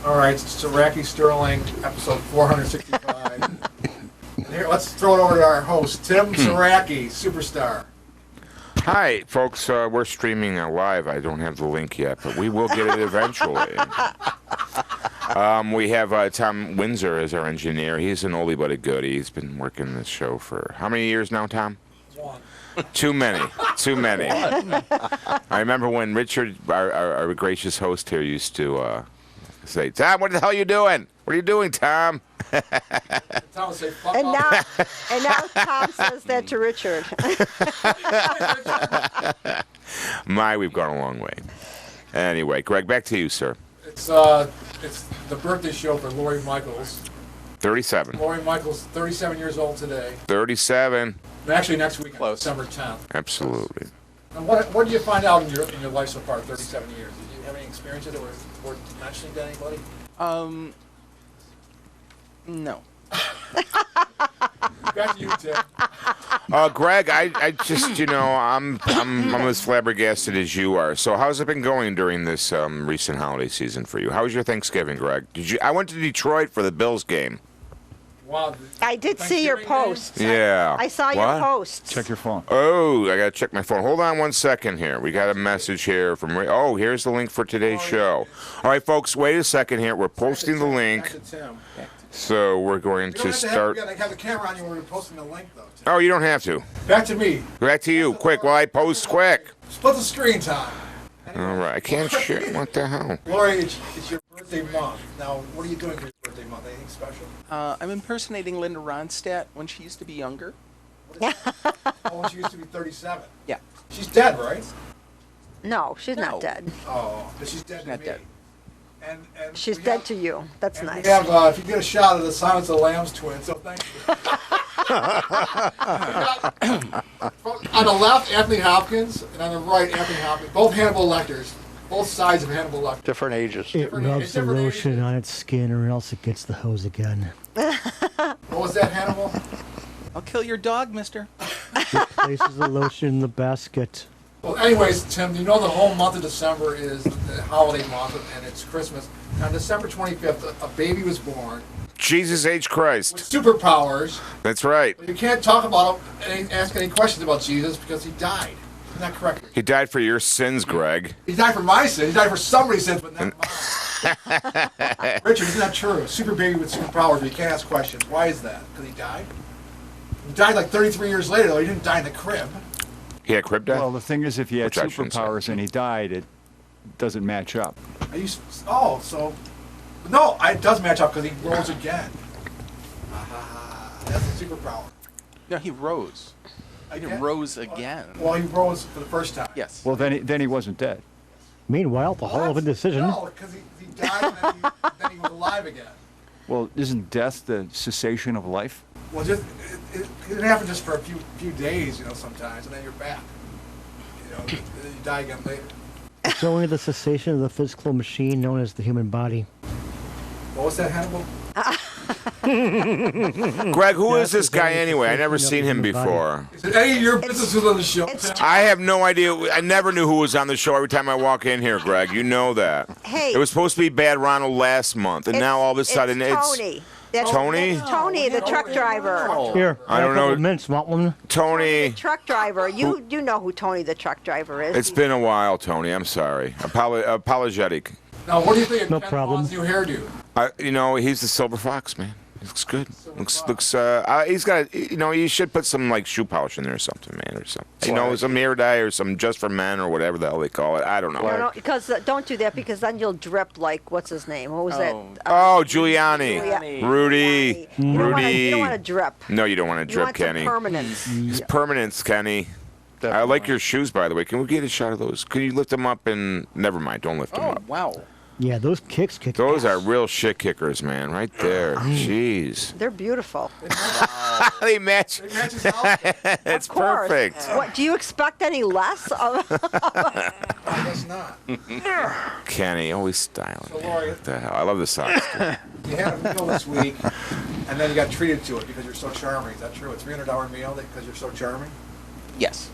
All right, Saracki Sterling, episode 465. And here, let's throw it over to our host, Tim Saracki, superstar. Hi, folks. We're streaming live. I don't have the link yet, but we will get it eventually. We have Tom Windsor as our engineer. He's an oldie but a goodie. He's been working this show for how many years now, Tom? One. Too many. Too many. I remember when Richard, our gracious host here, used to say, Tom, what the hell are you doing? What are you doing, Tom? Tom would say, fuck And off. now Tom says that to Richard. We've gone a long way. Anyway, Greg, back to you, sir. It's the birthday show for Lori Michaels. 37. Lori Michaels, 37 years old today. 37. Actually, next week, Close. December 10th. Absolutely. And what did you find out in your life so far, 37 years? Did you have any experiences that were worth mentioning to anybody? No. Back to you, Tim. Greg, I just, I'm as flabbergasted as you are. So how's it been going during this recent holiday season for you? How was your Thanksgiving, Greg? I went to Detroit for the Bills game. Wow. I did see your post. Yeah. I saw What? your post. Check your phone. Oh, I got to check my phone. Hold on 1 second here. We got a message here from Oh, here's the link for today's show. All right, folks, wait a second here. We're posting the link. Back to Tim. So we're going to start. You gotta have the camera on you when we're posting the link, though, Tim. Oh, you don't have to. Back to me. Back to you. Quick, while I post quick. Split the screen time. All right. I can't share. What the hell? Lori, it's your birthday month. Now, what are you doing for your birthday month? Anything special? I'm impersonating Linda Ronstadt when she used to be younger. Oh, she used to be 37. Yeah. She's dead, right? No, she's No. not dead. Oh, but she's dead to Not me. dead. And She's we dead have- to you. That's and nice. we have, if you get a shot of the Silence of the Lambs twins, so thank you. On the left, Anthony Hopkins, and on the right, Anthony Hopkins. Both Hannibal Lecters. Both sides of Hannibal Lecter. Different ages. It Different- rubs it's the different lotion ages. on its skin or else it gets the hose again. What was that, Hannibal? I'll kill your dog, mister. Places the lotion in the basket. Well, anyways, Tim, you know the whole month of December is the holiday month, and it's Christmas. On December 25th, a baby was born Jesus H. with Christ. superpowers. That's right. But you can't talk about him and ask any questions about Jesus because he died. Isn't that correct? He died for your sins, Greg. He died for my sins. He died for somebody's sins, but not mine. Richard, isn't that true? A super baby with superpowers, but you can't ask questions. Why is that? Because he died? He died like 33 years later, though. He didn't die in the crib. He had crib death? Well, the thing is, if he had Which I shouldn't say. superpowers and he died, it doesn't match up. No, it does match up because he rose again. That's a superpower. No, he rose. He Again? rose again. Well, he rose for the first time. Yes. Well, then he wasn't dead. Meanwhile, the Hall of Indecision. No, because he died and then he was alive again. Well, isn't death the cessation of life? Well, it didn't happen just for a few days, sometimes, and then you're back. Then you die again later. It's only the cessation of the physical machine known as the human body. What was that, Hannibal? Greg, who is this guy anyway? I never seen him before. Is it any of your business who's on the show? It's Tim? I have no idea. I never knew who was on the show every time I walk in here, Greg. You know that. Hey. It was supposed to be Bad Ronald last month, and now all of a sudden it's Tony. That's Tony? that's Tony, the truck driver. Here, I don't got a couple know. of mints. Want one? Tony. Truck driver. You know who Tony the truck driver is. It's been a while, Tony. I'm sorry. Apologetic. Now, what do you think of No Ken problem. Vaughn's new hairdo? He's the silver fox, man. He looks good. He's got. You should put some like shoe polish in there or something, man, or something. Some hair dye or some just for men or whatever the hell they call it. I don't know. No, because don't do that because then you'll drip like what's his name? What was that? Oh, Giuliani. Giuliani. Rudy. You don't Rudy. want to drip. No, you don't want to You drip, want some Kenny. permanence. It's permanence, Kenny. I like your shoes, by the way. Can we get a shot of those? Can you lift them up and... Never mind. Don't lift them Oh, up. wow. Yeah, those kicks kick. Those ass. are real shit kickers, man. Right there. Jeez. They're beautiful. They match. It matches his outfit. It's Of course. perfect. What do you expect any less of? I guess not. Kenny, always styling. So, man. Lori- What the hell? I love the socks. You had a meal this week, and then you got treated to it because you're so charming. Is that true? A $300 meal because you're so charming? Yes.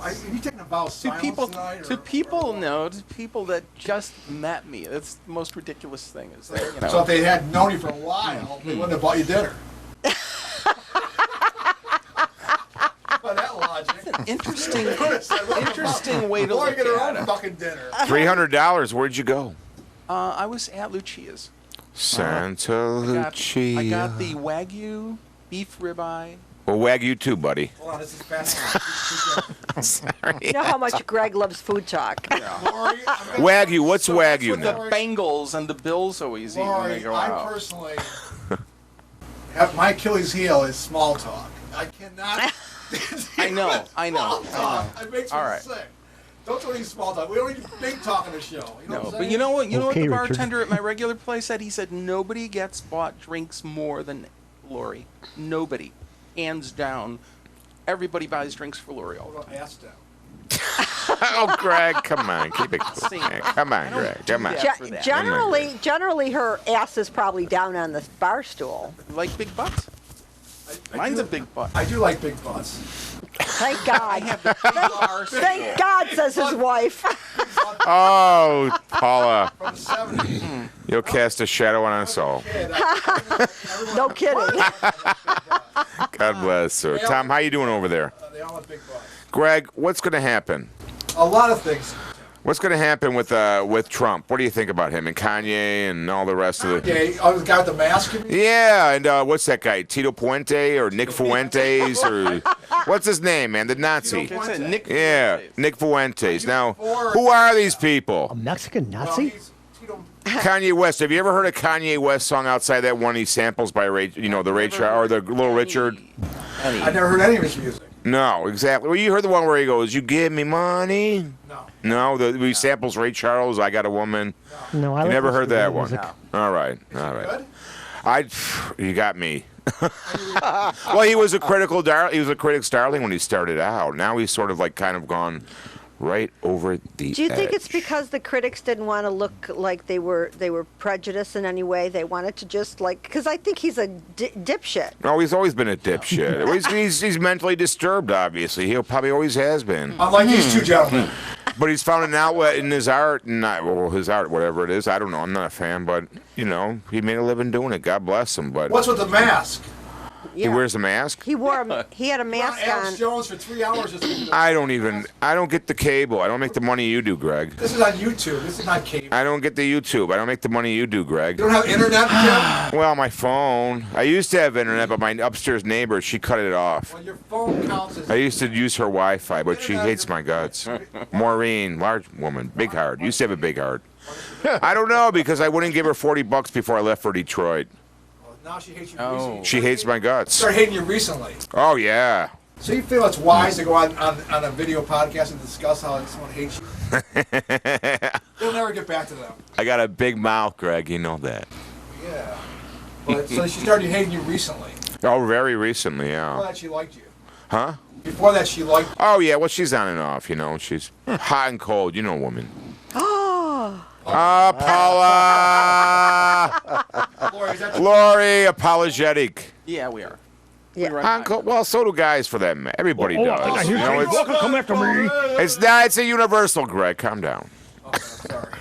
Have you taken a vow of To silence people, tonight, to or- people, no, to people that just met me. That's the most ridiculous thing. Is that, you know, So if they had known you for a while, they wouldn't have bought you dinner. By that logic. interesting, They would've said, "Look, interesting way to Lori look get her at own it. fucking dinner. $300. Where'd you go? I was at Lucia's. Santa I Lucia. got the Wagyu beef ribeye. Well, Wagyu too, buddy. Hold on, this is fascinating. Sorry. You know how much Greg loves food talk. Lori, I'm gonna- Wagyu. What's So Wagyu that's now? what the Bengals and the Bills always eat when they Lori, go I out. personally have my Achilles heel is small talk. I cannot. I know. Small talk. It makes me All right. sick. Don't do any small talk. We don't need big talk on the show. You know No, what I'm but saying? you know what? You know what Okay, the Richard. bartender at my regular place said? He said nobody gets bought drinks more than Lori. Nobody, hands down. Everybody buys drinks for Lori. Hold on, ass down. Oh, Greg, come on. Keep it Sing. quiet. Come I on, don't Greg. do Come on. that. For that. Generally, her ass is probably down on the bar stool. Like big butts? I Mine's do- a big butt. I do like big butts. Thank God. Bar Thank stool. God, says his wife. Oh, Paula. From the 70s. You'll cast a shadow on us all. Kid, No kidding. God bless her. Tom, how you doing over there? they all have big butts. Greg, what's going to happen? A lot of things. What's going to happen with Trump? What do you think about him and Kanye and all the rest of it? Okay, oh, the guy with the mask. You mean? Yeah, and what's that guy? Tito Puente or Nick Fuentes or what's his name, man? The Nazi. Tito It's a Nick. Yeah, Fuentes. Nick Fuentes. Now, who are these A people? Mexican Well, Nazi? he's Tito. Kanye West. Have you ever heard a Kanye West song outside that one he samples by Ray? You know, the Ray or the Little Richard? I never heard any of his music. No, exactly. Well, you heard the one where he goes, "You give me money." No. No, he samples Ray Charles. I got a woman. No, I You like never listening heard to that one. music. All right, all right. Good? You got me. Well, he was a critical he was a critic's darling when he started out. Now he's sort of like kind of gone right over the Do you think it's edge. because the critics didn't want to look like they were prejudiced in any way? They wanted to just because I think he's a dipshit. No, he's always been a dipshit. Well, he's mentally disturbed, obviously. He probably always has been. Unlike these two gentlemen. But he's found an outlet in his art, his art, whatever it is. I don't know. I'm not a fan, but, you know, he made a living doing it. God bless him. But What's with the mask? he wears a mask. He had a mask Alex on. Jones for 3 hours. I don't get the cable. I don't make the money you do, Greg. This is on YouTube. This is not cable. I don't get the YouTube. I don't make the money you do, Greg. You don't have internet, Jim? Well, my phone. I used to have internet, but my upstairs neighbor, she cut it off. Well, your phone counts as... I used to use her Wi-Fi, but she hates my guts. Maureen, large woman, big heart. Used to have a big heart. I don't know, because I wouldn't give her $40 before I left for Detroit. Now she hates you Oh. recently. She hates my guts. Started hating you recently. Oh, yeah. So you feel it's wise to go on a video podcast and discuss how someone hates you? They'll never get back to them. I got a big mouth, Greg. You know that. Yeah. But so she started hating you recently. Oh, very recently, Before yeah. that, she liked you. Huh? Before that, she liked you. Oh, yeah. Well, she's on and off, you know. She's hot and cold. You know, woman. Oh, Paula! Lori, is that true? Lori, apologetic. Yeah, we are. Yeah. We run Hot and cold. Well, so do guys for that matter. Everybody does. You know, it's, Come after me. it's a universal, Greg. Calm down. Okay, I'm sorry.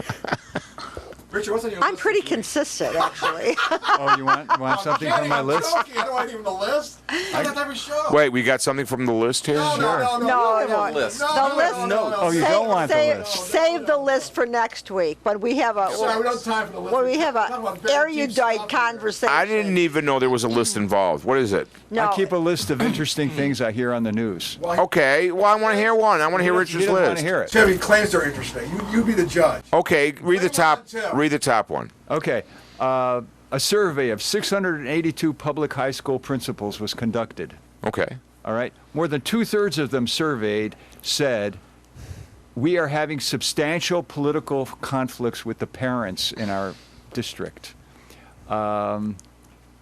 Richard, what's on your I'm list pretty this week? consistent, actually. Oh, you want I'm something kidding, from my I'm list? joking. I don't want even the list. I got that for show. Wait, we got something from the list here? No, no, no, no. No, You don't no. have a list. The No, list- no, no, no. Oh, you don't want the list. Save the list for next week, but we have a Sorry, we don't have time for the list. well, we have We're talking a about very deep erudite stuff here. conversation. I didn't even know there was a list involved. What is it? No, I keep a list of interesting things I hear on the news. Okay, well, I want to hear one. I want to hear You Richard's don't want list. to hear it. Tim, he claims they're interesting. You be the judge. Okay, read the Bring 'em on, top. Tim. Read the top one. Okay. A survey of 682 public high school principals was conducted. Okay. All right. More than 2/3 of them surveyed said, we are having substantial political conflicts with the parents in our district.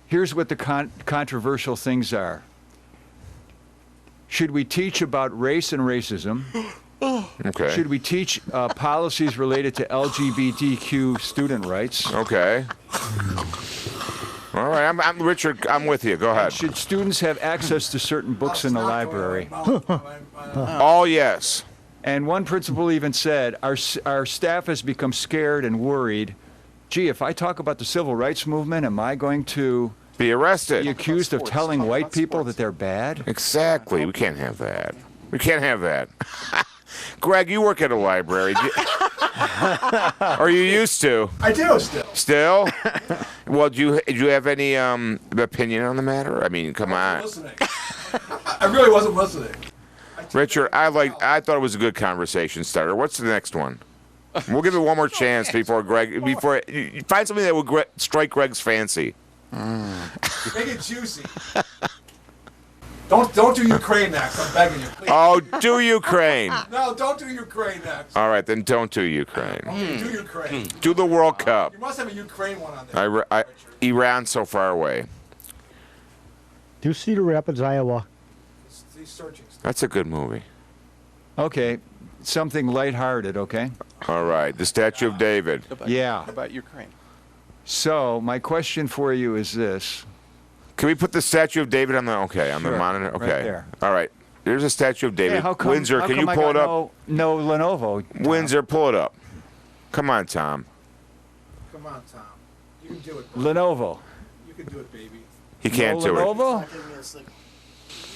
Here's what the controversial things are. Should we teach about race and racism? Okay. Should we teach policies related to LGBTQ student rights? Okay. All right, I'm Richard. I'm with you. Go ahead. Should students have access to certain books in the library? All yes. And one principal even said, our staff has become scared and worried. Gee, if I talk about the civil rights movement, am I going to Be arrested. be accused of sports. telling Talk white about people sports. that they're bad? Exactly. We can't have that. We can't have that. Greg, you work at a library. Or you used to. I do still. Still? Well, do you have any opinion on the matter? I mean, come on. Listening. I really wasn't listening. Richard, I thought it was a good conversation starter. What's the next one? We'll give it one more chance before you find something that would strike Greg's fancy. Make it juicy. Don't do Ukraine next. I'm begging you. Please. Oh, do Ukraine. No, don't do Ukraine next. All right, then don't do Ukraine. Okay, do Ukraine. Do the World Cup. You must have a Ukraine one on there. Iran's so far away. Do Cedar Rapids, Iowa. He's searching. That's a good movie. Okay, something lighthearted, okay? All right, the Statue of David. Yeah. About Ukraine. So, my question for you is this. Can we put the Statue of David on the Sure, monitor? right Okay. there. All right. There's a Statue of David. Hey, how come, Windsor, how can come you I pull it got up? No Lenovo. Tom? Windsor, pull it up. Come on, Tom. Come on, Tom. You can do it. Lenovo. You can do it, baby. He can't do it. Lenovo?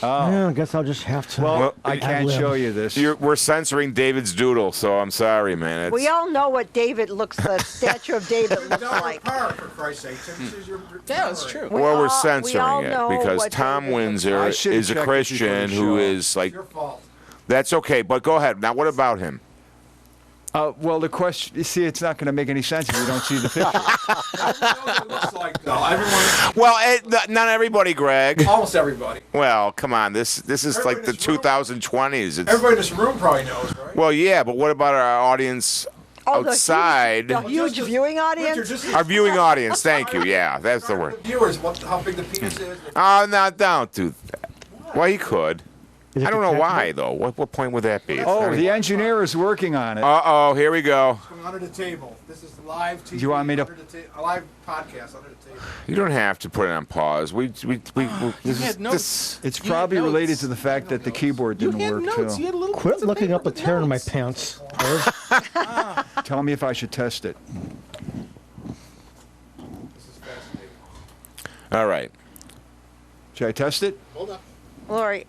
Oh. Yeah, I guess I'll just have to. Well, I can't ad-lib. show you this. We're censoring David's doodle, so I'm sorry, man. We all know what David looks, the statue of David looks Down like. par, for Christ's sake. This is your Yeah, that's true. We Well, we're all censoring know it because what Tom David looks Windsor I should've is a checked it Christian before who the show. is like. It's your fault. That's okay, but go ahead. Now, what about him? Well, the question, you see, it's not going to make any sense if you don't see the picture. Everyone knows what it looks like, though. Everyone, Well, not everybody, Greg. almost everybody. Well, come on. This is like the Everybody in this room- 2020s. It's, Everybody in this room probably knows, right? well, yeah, but what about our audience Oh, the huge- outside? The huge Just- viewing Richard, audience? just Our viewing audience. Thank you. Yeah, that's the word. Viewers, how big the penis is. Oh, no, don't do that. Well, he could. Is it I don't know detachable? why, though. What point would that be? It's Oh, not the engineer is working on it. Uh-oh, here we go. Coming under the table. This is live TV. You want me to- under the a live podcast under the table. You don't have to put it on pause. We You had notes. It's You had probably notes. related to the fact that the keyboard You didn't had work, notes. You too. had little Quit bits of looking paper up a with tear in my notes. pants. Irv. Tell me if I should test it. This is fascinating. All right. Should I test it? Hold on. Lori,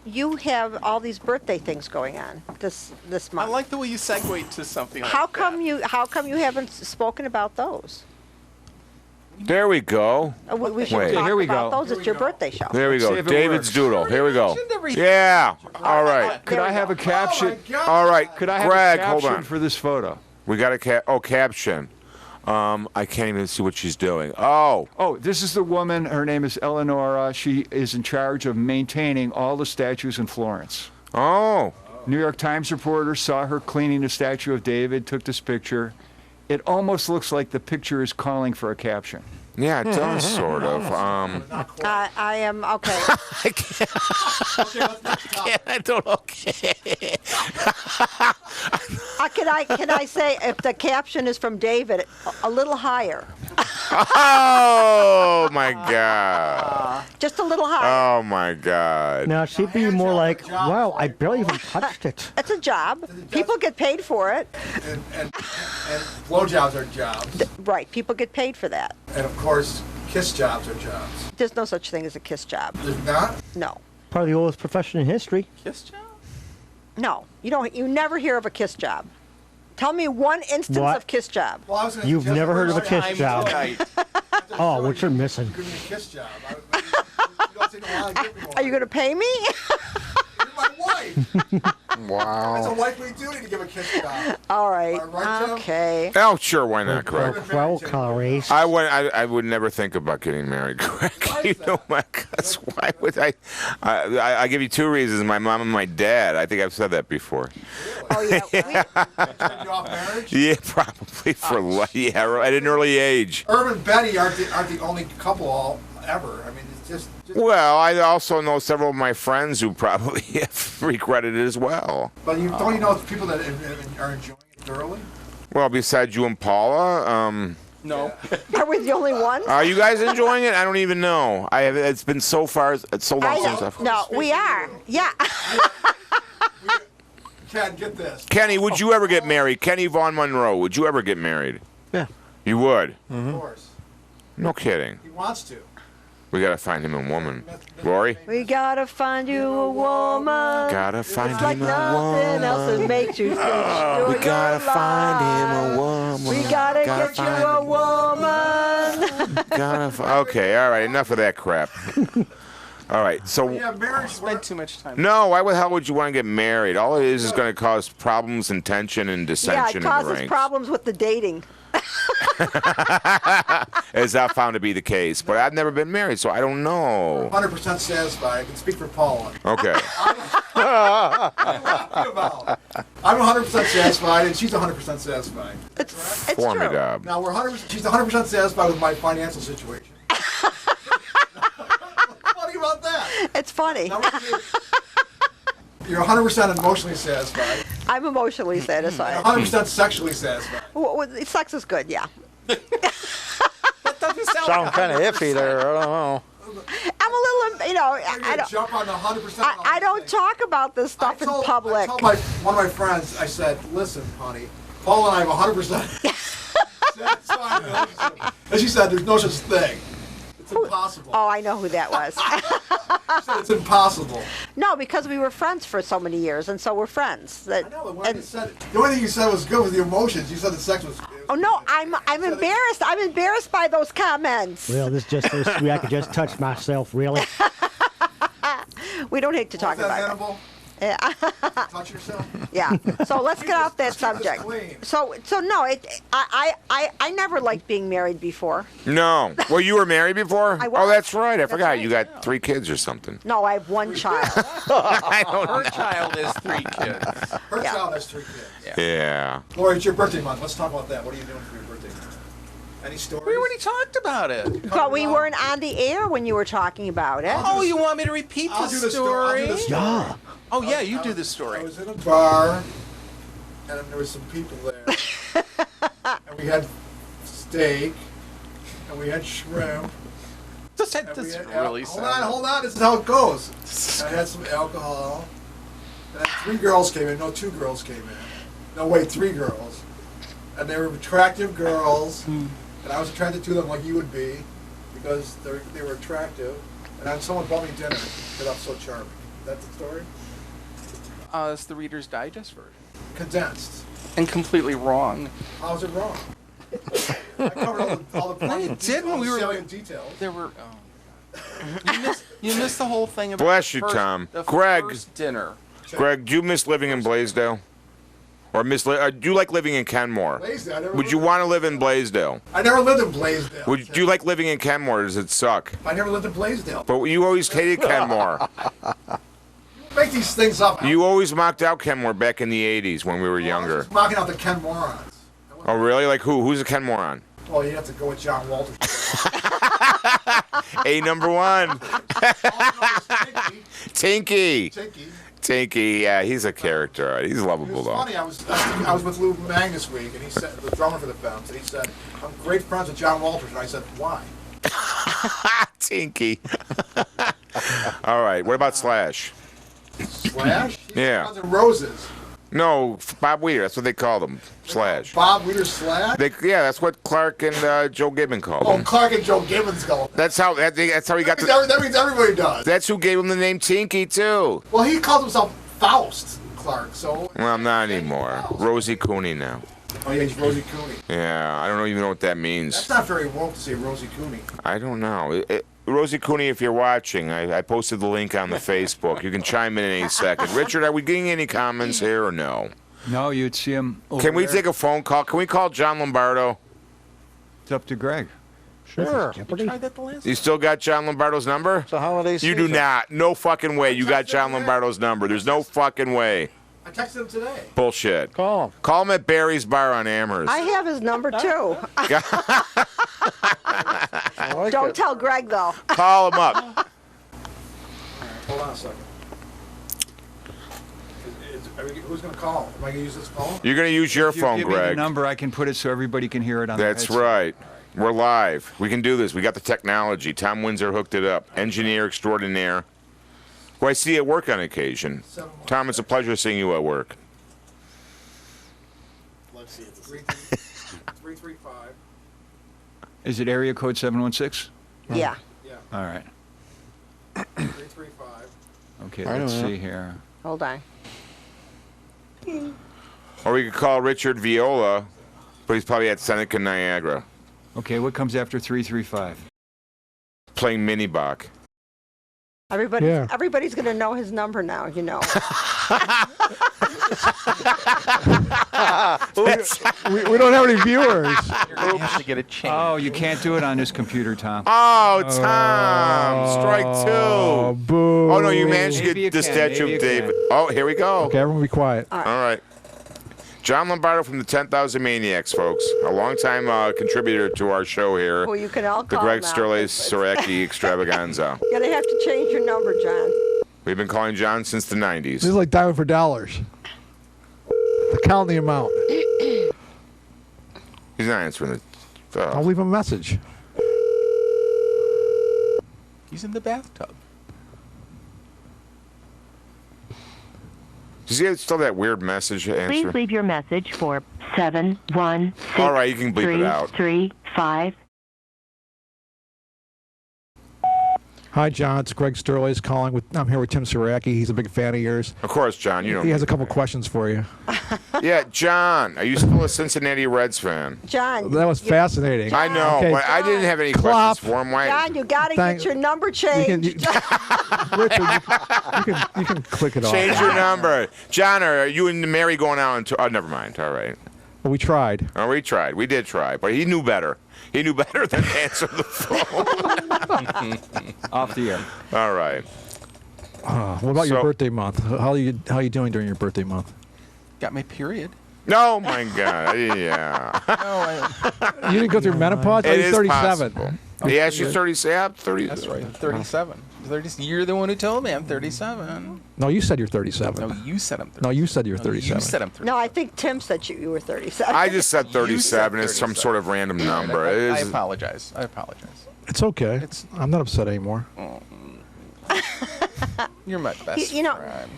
you have all these birthday things going on this I month. like the way you segue to something like How that. come you haven't spoken about those? There we go. We should Wait. talk Here we about go. those. Here It's we your go. birthday show. There we See go. if it David's works. doodle. Here we go. Mentioned everything. Yeah. All right. Could I have a Oh, caption? my God. All right. Could I have Greg, a hold caption on. for this photo? We got a caption. I can't even see what she's doing. Oh. Oh, this is the woman. Her name is Eleonora. She is in charge of maintaining all the statues in Florence. Oh. New York Times reporter saw her cleaning the statue of David, took this picture. It almost looks like the picture is calling for a caption. Yeah, it does sort of. I am okay. I can't. Okay, what's next topic? I don't. Okay. Can I say if the caption is from David, a little higher, Oh my God. just a little higher. Oh my God. Now, she'd be more like, wow, I barely even touched it. It's a job. People get paid for it. And blowjobs are jobs. Right. People get paid for that. And of course, kiss jobs are jobs. There's no such thing as a kiss job. There's not? No. Probably the oldest profession in history. Kiss job? No. You never hear of a kiss job. Tell me one instance What? of kiss job. Well, I was gonna You've suggest never heard of a first kiss time job. Tonight. Oh, what you're missing. Give me a kiss job. You don't take a while to give me one. Are you going to pay me? You're my wife. It's a Wow. wifely duty to give a kiss job. All right. Am I right, Joe? Okay. Oh, sure. Why not, Well, Greg? well, calories. I would never think about getting married, Greg. You know my guts. Why would I? I give you two reasons: my mom and my dad. I think I've said that before. Oh yeah. Turned you off marriage? Yeah, probably for yeah, at an early age. Irv and Betty aren't the only couple all ever. I mean, it's just Well, I also know several of my friends who probably have regretted it as well. But don't you know people that are enjoying it thoroughly? Well, besides you and Paula, No. Are we the only ones? are you guys enjoying it? I don't even know. I have. It's been so far. It's so long since I've. No, we are. Yeah. Ken, get this. Kenny, would you ever get married? Kenny Von Monroe, would you ever get married? Yeah. You would? Of course. No kidding. He wants to. We gotta find him a woman. Lori? We gotta find you a woman. Gotta find It's like him a nothing else that woman. makes you think. We gotta find him a woman. We gotta get you a woman. Okay, all right, enough of that crap. All right, so Yeah, marriage. Spend too much time. no, why the hell would you want to get married? All it is going to cause problems and tension and Yeah, dissension it in the causes ranks. problems with the dating. As I found to be the case, but I've never been married, so I don't know. 100% satisfied. I can speak for Paula. Okay, I'm 100% satisfied, and she's 100% satisfied. It's true. formidable. Now we're 100%. She's 100% satisfied with my financial situation. What's funny about that? It's funny. Now you're 100% emotionally satisfied. I'm emotionally satisfied. 100% sexually satisfied. Sex is good, yeah. That doesn't Sound kind of iffy there. I don't know. I'm a little, I'm gonna jump on the 100%. I don't talk about this stuff in public. I told one of my friends, I said, listen, honey, Paul and I have 100% satisfied relationship. And she said, there's no such thing. It's impossible. Oh, I know who that was. She said, it's impossible. No, because we were friends for so many years, and so we're friends. I know, but when you said it, the only thing you said was good with the emotions. You said the sex was. Oh no, I'm embarrassed. I'm embarrassed by those comments. Well, I could just touch myself, really. We don't hate to talk Was that about it. Hannibal? Yeah. Touch yourself. Yeah. So let's get off that Let's keep this subject. clean. So no, I never liked being married before. No. Well, you were married before? I was. Oh, that's right. I That's forgot. right. You got 3 kids or something. No, I have one child. I don't Her know. child is 3 kids. Her Yeah. child has 3 kids. Yeah. Lori, it's your birthday month. Let's talk about that. What are you doing for your birthday month? Any stories? We already talked about it. But we weren't on the air when you were talking about it. Oh, you want me to repeat I'll the do the story. story? Yeah. Oh, yeah, you do the I story. was in a bar, and there was some people there, and we had steak, and we had shrimp. That's And we had really hold sad. on. This is how it goes. I had some alcohol, and then 3 girls came in. No, 2 girls came in. No, wait, 3 girls, and they were attractive girls, and I was attracted to them like you would be, because they were attractive. And then someone bought me dinner because I'm so charming. That's the story. It's the Reader's Digest version. Condensed. And completely wrong. How's it wrong? I covered all the No, you points, didn't. all the We were- salient details. There were. Oh, my God. You missed the whole thing about Bless the you, first- Tom. the Greg. first dinner. Greg, do you miss living in Blaisdell? Or do you like living in Kenmore? Blaisdell, I never Would you lived want to live in Blaisdell? I never lived in Blaisdell. Would you like living in Kenmore? Or does it suck? I never lived in Blaisdell. But you always hated Kenmore. Make these things up. You always mocked out Kenmore back in the 80s when we were I was younger. just mocking out the Ken morons. Oh, really? Like who? Who's a Ken moron? Well, you have to go with John Walters. A number 1. Tinky. Tinky, yeah, he's a character. He's It lovable, was though. funny. I was with Lou Mang this week, and he said, the drummer for the Femmes, and he said, I'm great friends with John Walters. And I said, why? Tinky. All right, what about Slash? Slash? He's Yeah. Guns N' Roses. No, Bob Weeder. That's what they called him. Slash. Bob Weeder Slash? Yeah, that's what Clark and Joe Gibbon called Oh, him. Clark and Joe Gibbons go. That's how he got the. That means everybody does. That's who gave him the name Tinky too. Well, he calls himself Faust Clark, so. Well, not anymore. Rosie Cooney now. Oh, yeah, he's Rosie Cooney. Yeah, I don't even know what that That's means. not very woke to say Rosie Cooney. I don't know. Rosie Cooney, if you're watching, I posted the link on the Facebook. You can chime in any second. Richard, are we getting any comments here or no? No, you'd see him. Can we take a phone call? Can we call John Lombardo? It's up to Greg. Sure. Jeopardy. Tried that the last You still got John Lombardo's number? It's a holiday You season. do not. No fucking way. You got John Lombardo's number. There's no fucking way. I texted him today. Bullshit. Call him. Call him at Barry's Bar on Amherst. I have his number too. I like Don't it. tell Greg though. Call him up. Hold on a second. Who's going to call? Am I going to use this phone? You're going to use your If you phone, give me the Greg. number, I can put it so everybody can hear it on That's the headset. right. We're live. We can do this. We got the technology. Tom Windsor hooked it up. Engineer extraordinaire. Who I see at work on occasion. Tom, it's a pleasure seeing you at work. 335. Is it area code 716? Yeah. All right. 335. Okay, I let's don't know. see here. Hold on. Or we could call Richard Viola, but he's probably at Seneca Niagara Okay, what comes after 335? playing mini Bach. Everybody's going to know his number now, you know. We don't have any viewers. You're going to have to get a change. Oh, you can't do it on this computer, Tom. Oh, Tom, strike Oh, two. boo. Oh no, you managed to Maybe you get the can, statue maybe of you David. can. Oh, here we go. Okay, everyone be quiet. All right. John Lombardo from the 10,000 Maniacs, folks. A longtime contributor to our show here. Well, you can all The call Greg now. Sterlace Saracki Extravaganza. You're going to have to change your number, John. We've been calling John since the 90s. This is like dialing for dollars. To count the amount. He's not answering the. I'll leave him a message. He's in the bathtub. Does he have still that weird message Please answer? leave your message for 71635. All right, you can bleep it out. Hi, John. It's Greg Sterlace calling. I'm here with Tim Saracki. He's a big fan of yours. Of course, John. You know. He has a couple questions for you. Yeah, John. Are you still a Cincinnati Reds fan? John. That was fascinating. I know, Okay. but I didn't have any Clap. questions for him. Why? John, you got to Thank- get your number You can, changed. Richard, you can click it off. Change your number, John. Are you and Mary going out? Oh, never mind. All right. Well, we tried. Oh, we tried. We did try, but he knew better. He knew better than to answer the phone. Off the air. All right. What about your So- birthday month? How are you doing during your birthday month? Got my period. No, my God. Yeah. You didn't go through menopause? Oh, It you're is 37. possible. Yeah, she's 37. Yeah, 30. That's right. 37. 30, you're the one who told me I'm 37. No, you said you're 37. No, you said I'm 37. No, you said you're No, 37. You said I'm 37. No, I think Tim said you were 37. I just said You 37. said It's some 37. sort of random number. I It is. apologize. I apologize. It's okay. It's- I'm not upset anymore. You're my best you know, friend.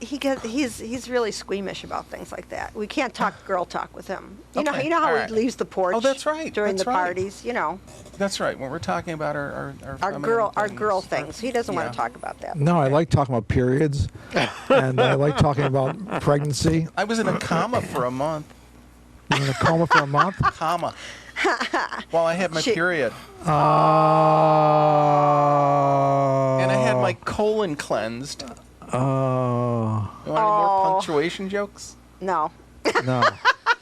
he's really squeamish about things like that. We can't talk girl talk with him. You know Okay, how all right. he leaves the porch. Oh, that's right, During that's the right. parties, you know, That's right. When we're talking about our feminine girl things. He doesn't want Yeah. to talk about that. No, I like talking about periods, and I like talking about pregnancy. I was in a coma for a month. You in a coma for a month? Comma. While I had my Shit. period. And I had my colon cleansed. You want any more punctuation jokes? No. No.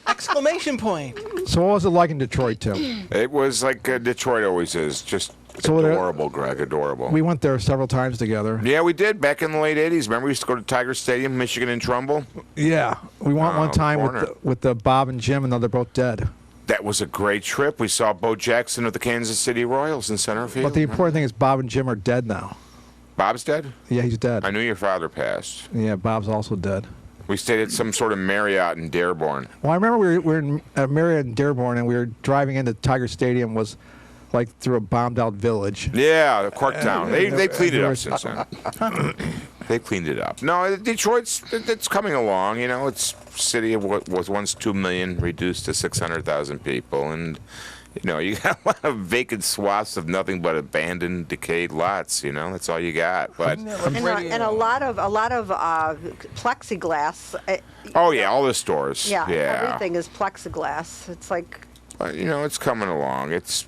Exclamation point. So what was it like in Detroit, Tim? It was like Detroit always is. Just So there- adorable, Greg. Adorable. We went there several times together. Yeah, we did back in the late 80s. Remember we used to go to Tiger Stadium, Michigan and Trumbull? Yeah, we went one time corner. with the Bob and Jim, and now they're both dead. That was a great trip. We saw Bo Jackson of the Kansas City Royals in center field. But the important thing is Bob and Jim are dead now. Bob's dead? Yeah, he's dead. I knew your father passed. Yeah, Bob's also dead. We stayed at some sort of Marriott in Dearborn. Well, I remember we were in Marriott in Dearborn, and we were driving into Tiger Stadium. Was like through a bombed-out village. Yeah, Corktown. They cleaned it there up was- since then. They cleaned it up. No, Detroit's it's coming along. You know, it's a city of what was once 2 million, reduced to 600,000 people, and you know, you got a lot of vacant swaths of nothing but abandoned, decayed lots. You know, that's all you got. But And a lot of plexiglass. oh yeah, all the stores. Yeah, everything is plexiglass. It's like You know, it's coming along. It's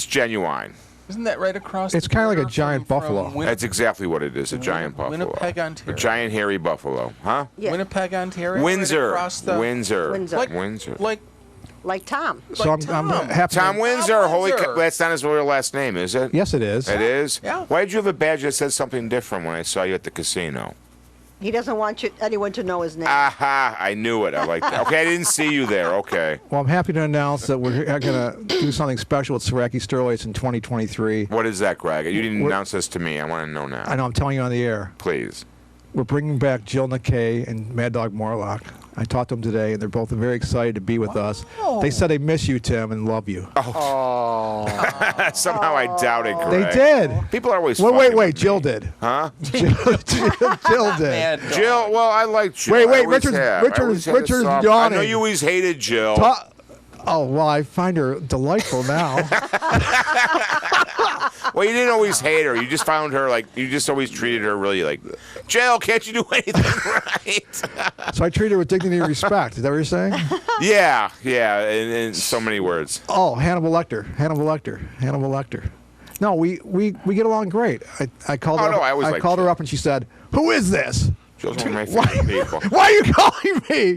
genuine. Isn't that right across? It's the kinda like a border giant from buffalo. That's exactly what it is. A giant buffalo. Winnipeg, A Ontario. giant hairy buffalo, huh? yeah, Winnipeg, Ontario. Windsor. Right across the, Windsor. Windsor. Like, Windsor. like Tom. So Like I'm Tom. happy. Tom Windsor. Holy, Windsor. that's not his real last name, is it? Yes, it is. It is? Yeah. Why did you have a badge that says something different when I saw you at the casino? He doesn't want anyone to know his name. Aha, I knew it. I like that. Okay, I didn't see you there. Okay. Well, I'm happy to announce that we're going to do something special with Saracki Sterlace in 2023. What is that, Greg? You didn't announce this to me. I want to know now. I know I'm telling you on the air. Please. we're bringing back Jill McKay and Mad Dog Morlock. I talked to them today, and they're both very excited to be with us. They said they miss you, Tim, and love you. Somehow I doubt it, They Greg. did. People are always Wait, fucking wait. with Jill me. did. Huh? Jill did. Mad Dog. Jill, well, I like Jill. Wait, I always Richard's- have. I Richard's- always had a Richard's soft- yawning. I know you always hated Jill. Oh, well, I find her delightful now. Well, you didn't always hate her. You just found her, like, you just always treated her really like, Jill, can't you do anything right? So I treat her with dignity and respect. Is that what you're saying? Yeah, in so many words. Oh, Hannibal Lecter. No, we get along great. I called Oh, her. no, I always I liked called her Jill. up and she said, "Who is this? Jill's one of my favorite people. Why are you calling me?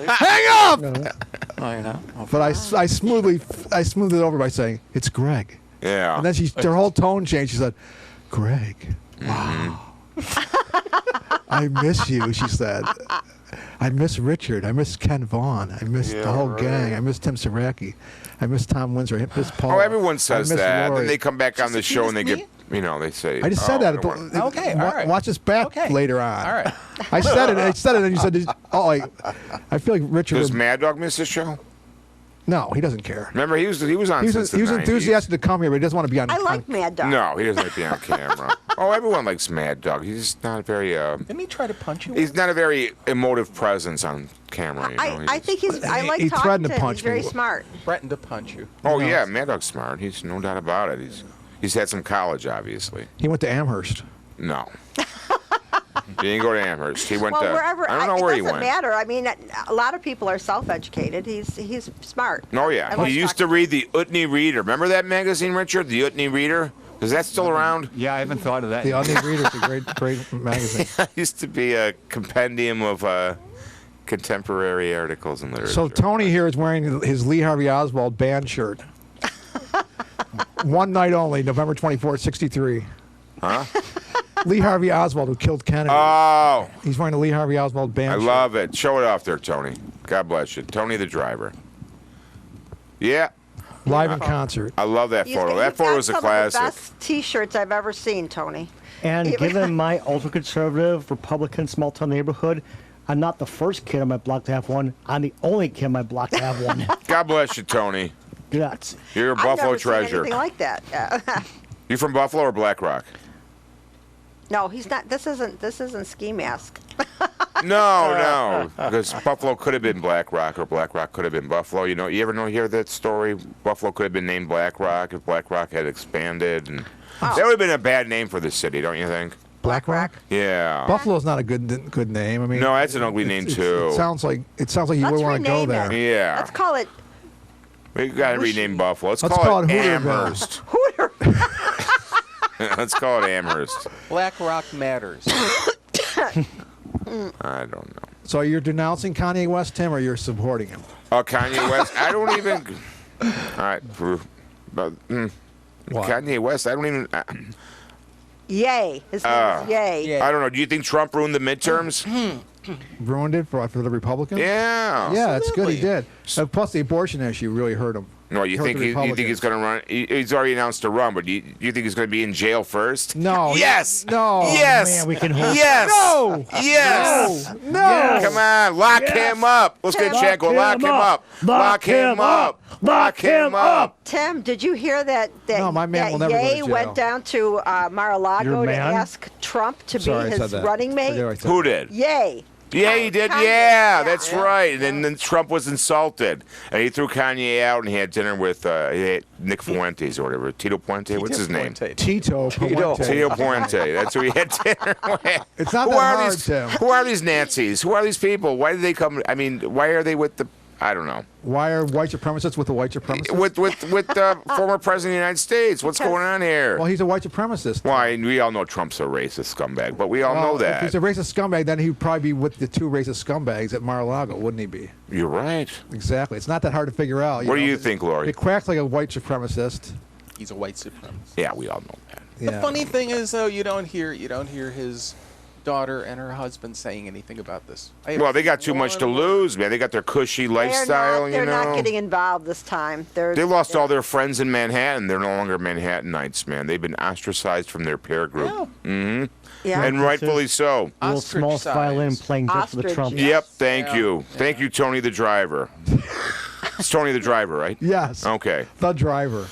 Hang up!" I know. But I smoothed it over by saying, "It's Greg." Yeah. And then her whole tone changed. She said, "Greg, wow, I miss you." She said, "I miss Richard. I miss Ken Vaughn. I miss the whole gang. I miss Tim Saracki. I miss Tom Windsor. I miss Paul." Oh, everyone says I miss that. Lori. Then they come back on the She show and they missed get, you know, they say. I just said that. I don't want- Okay, all right. Watch this back Okay. later on. All right. I said it. And you said, "Oh, I feel like Richard." Does Mad Dog miss the show? No, he doesn't care. Remember, he was on He was since the 90s. enthusiastic to come here, but he doesn't want to be on. I like Mad Dog. No, he doesn't like to be on camera. Oh, everyone likes Mad Dog. He's just not very. Didn't he try to punch you? He's not a very emotive presence on camera. You know? I think he's. I like He talking threatened to to him. punch He's very me. smart. threatened to punch you. Oh yeah, Mad Dog's smart. He's no doubt about it. He's had some college, obviously. He went to Amherst. No. He didn't go to Amherst. He went Well, to. wherever. I don't know where he it doesn't went. matter. I mean, a lot of people are self-educated. He's smart. Oh I yeah, like he used to talking read the Utney Reader. Remember that magazine, Richard? The Utney Reader. Is that still around? Yeah, I haven't thought of that. The Onion Reader's a great magazine. It used to be a compendium of contemporary articles and literature. So Tony here is wearing his Lee Harvey Oswald band shirt. One night only, November 24th, 63. Huh? Lee Harvey Oswald, who killed Kennedy. Oh, He's wearing a Lee Harvey Oswald band I shirt. love it. Show it off there, Tony. God bless you. Tony the driver. Yeah, Live in concert. I love that He's- photo. That he's photo got is a some classic. of the best T-shirts I've ever seen, Tony. And Even- given my ultra-conservative Republican small-town neighborhood, I'm not the first kid on my block to have one. I'm the only kid on my block to have one. God bless you, Tony. Nuts. You're a I've Buffalo never seen treasure. anything like that. You from Buffalo or Black Rock? No, he's not. This isn't Ski Mask. No, because Buffalo could have been Black Rock, or Black Rock could have been Buffalo. You know, you ever hear that story? Buffalo could have been named Black Rock if Black Rock had expanded, and that would have been a bad name for the city, don't you think? Black Rock? Yeah. Buffalo's not a good name. I mean, No, that's an ugly name too. It sounds like you Let's would want to go rename there. it. Yeah. Let's call it We got to rename Buffalo. Let's Let's call call it it Hooterville. Amherst. Hooter. Let's call it Amherst. Black Rock matters. I don't know. So you're denouncing Kanye West, Tim, or you're supporting him? Oh, Kanye West. I don't even. All right. But, What? Kanye West. I don't even. Yay. His name is Yay. yeah. I don't know. Do you think Trump ruined the midterms? Ruined it for the Republicans? Yeah. Yeah, that's good. He Absolutely. did. Plus, the abortion issue really hurt him. No, you Hurt think the you think he's Republicans. going to run? He's already announced to run, but you think he's going to be in jail first? No. Yes. No. Yes. Man, we can hold. Yes. No. Yes. No. Come on, lock him up. Let's get Jack. Go lock him up. Lock him up. Lock him up. Tim, did you hear that No, my man will that never go to Ye jail. went down to Mar-a-Lago Your to man? ask Trump to Sorry, I be said his that. running Forget mate? what I said. Who did? Yay. Yeah, he did. Kanye, Yeah, yeah. that's right. And then Trump was insulted, and he threw Kanye out, and he had dinner with Nick Fuentes or whatever. Tito Puente. What's his name? Puente. Tito. Puente. Tito Puente. That's who he had dinner with. It's not Who that are hard, these? Tim. Who are these Nazis? Who are these people? Why did they come? I mean, why are they with the? I don't know. Why are white supremacists with the white supremacists? With the former president of the United States. What's going on here? Well, he's a white supremacist. Why? We all know Trump's a racist scumbag, but we all Well, know If that. he's a racist scumbag, then he'd probably be with the two racist scumbags at Mar-a-Lago, wouldn't he be? You're right. Exactly. It's not that hard to figure out. What do know? you think, Lori? It quacks like a white supremacist. He's a white supremacist. Yeah, we all know that. Yeah. The funny thing is, though, you don't hear his daughter and her husband saying anything about this. Well, they got too much to lose, man. They got their cushy lifestyle, They're you know. not getting involved this time. They lost all their friends in Manhattan. They're no longer Manhattanites, man. They've been ostracized from their peer group. Yeah. Yeah. And rightfully so. Little Ostrich small size. violin playing just for the Ostrich, Trump. yeah. Yep, thank Yeah. you. Thank you, Tony the driver. It's Tony the driver, right? Yes. Okay. The driver.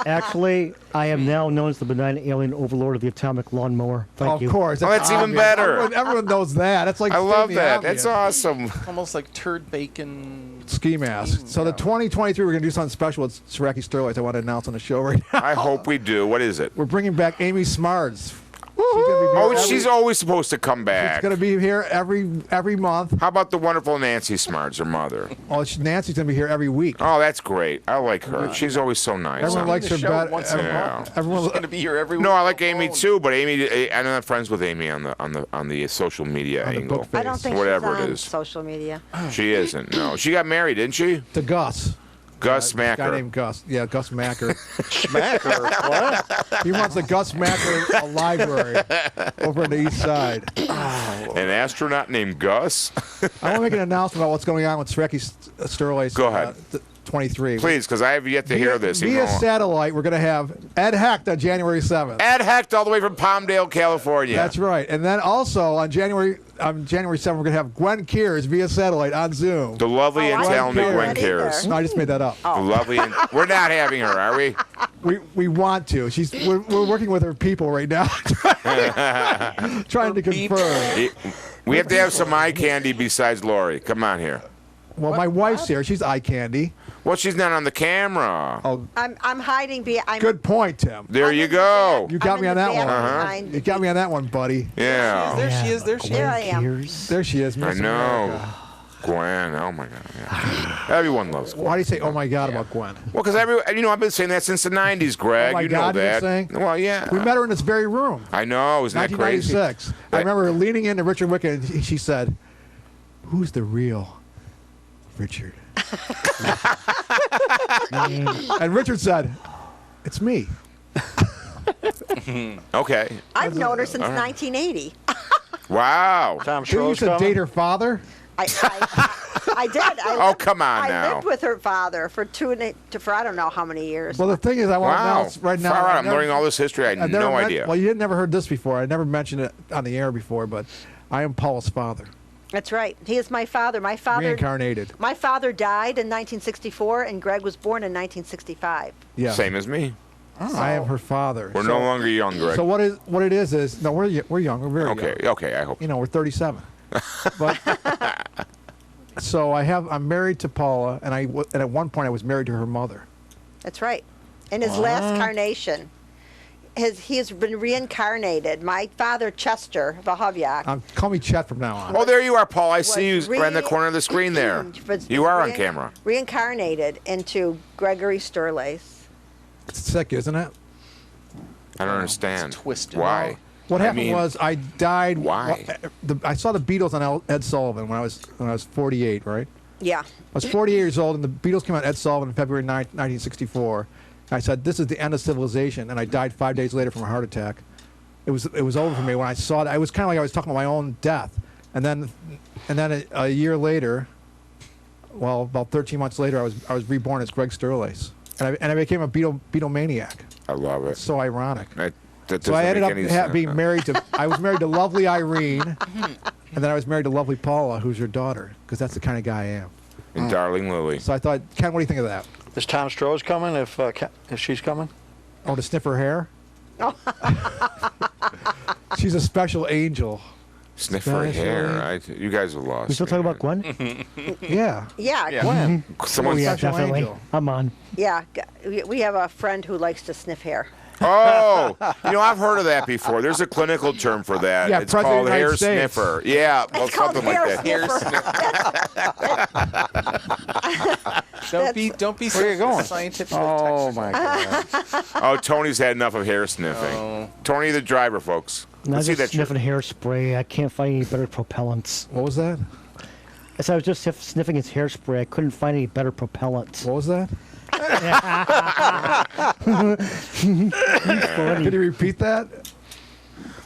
Actually, I am now known as the benign alien overlord of the atomic lawnmower. Thank Of you. course. Oh, that's even obvious. better. Everyone knows that. That's like I love stating the that. obvious. That's awesome. Almost like turd bacon. Ski mask. So the 2023, we're going to do something special with Saracki Sterlace. I want to announce on the show right now. I hope we do. What is it? We're bringing back Amy Smarts. Oh, she's always supposed to come She's back. going to be here every month. How about the wonderful Nancy Smarts, her mother? Well, Nancy's going to be here every week. Oh, that's great. I like her. She's always so nice. Everyone likes the her show better. once a month. Everyone, She's going to be here every week. No, I like Amy too, but Amy, I'm not friends with Amy on the social media On the angle. book I don't think Whatever she's it on is. social media. She isn't. No, she got married, didn't she? to Gus. Gus A guy Macker. named Gus. Yeah, Gus Macker. Smacker. What? He runs the Gus Macker library over on the east side. An astronaut named Gus. I want to make an announcement about what's going on with Saracki Sterlace. Go ahead. 23. Please, because I have yet to hear this. Via satellite, we're going to have Ed Hecht on January 7th. Ed Hecht, all the way from Palmdale, California. That's right. And then also on January 7th, we're going to have Gwen Kears via satellite on Zoom. The lovely and I talented didn't know Gwen that either. Kears. No, I just made that up. The lovely and we're not having her, are we? We want to. We're working with her people right now, trying to confirm. We have to have some eye candy besides Lori. Come on here. Well, my wife's here. She's eye candy. Well, she's not on the camera. Oh, I'm hiding behind. good point, Tim. There you go. You got me on that one. Behind You got me on that one, buddy. Yeah. There she is. There she There is. I am. Years. There she is. I Miss know. America. Gwen. Oh my God. Yeah. Everyone loves Gwen. Why do you say, "Oh my God," about Gwen? Well, because I've been saying that since the '90s, Greg. Oh my you God, know you're that. saying? Well, yeah. We met her in this very room. I know. Isn't that crazy? 1996. I remember her leaning into Richard Wickett, and she said, "Who's the real Richard?" And Richard said, "It's me." Okay. I've known her since 1980. Wow. Tom Did you Stroh's used to coming? date her father? I did. Oh, come on I now. lived with her father for I don't know how many years. Well, the thing is, I want to Wow. announce right now. Far out. I've I'm never- learning all this history. I had I've never no met- idea. Well, you had never heard this before. I never mentioned it on the air before, but I am Paula's father, That's right. He is my father. My father. reincarnated. My father died in 1964, and Greg was born in 1965. Yeah, Same as me. I am her father. We're So- no longer young, Greg. So what it is no, we're young. We're very Okay. young. Okay. I hope. You know, we're 37. But so I'm married to Paula, and at one point I was married to her mother. That's right. In his last carnation, he has been reincarnated. My father, Chester Vahovyak. Call me Chet from now on. Oh, there you are, Paul. I see you was right in the corner of the screen there. You are on camera. Reincarnated into Gregory Sterlace. It's sick, isn't it? I don't understand. It's twisted. Why? What I happened mean, was I died. Why? I saw the Beatles on Ed Sullivan when I was 48, right? Yeah. I was 48 years old, and the Beatles came out Ed Sullivan in February 9, 1964. And I said, "This is the end of civilization," and I died 5 days later from a heart attack. It was over for me when I saw it. I was kind of like I was talking about my own death, and then a year later, well, about 13 months later, I was reborn as Greg Sterlace, and I became a Beatlemaniac. I love it. It's so ironic. That So I doesn't ended make up any sense. being married to. I was married to lovely Irene, and then I was married to lovely Paula, who's her daughter, because that's the kind of guy I am. And darling Lily. So I thought, Ken, what do you think of that? Is Tom Stroh's coming if she's coming? Oh, to sniff her hair? She's a special angel. Sniff her Special. hair. You guys are lost. We still me, talking about man. Gwen? Yeah. Yeah. When? Someone. Oh, yeah, Special definitely. angel. I'm on. Yeah. We have a friend who likes to sniff hair. Oh, I've heard of that before. There's a clinical term for that. Yeah, it's President called of the hair United States. sniffer. Yeah, well, It's called something hair like that. sniffer. Don't be Where are you going? scientific. Oh my God! Oh, Tony's had enough of hair sniffing. Oh. Tony the driver, folks. Not Let's see just that shirt. sniffing hairspray. I can't find any better propellants. What was that? As I was just sniffing his hairspray, I couldn't find any better propellants. What was that? Could you repeat that?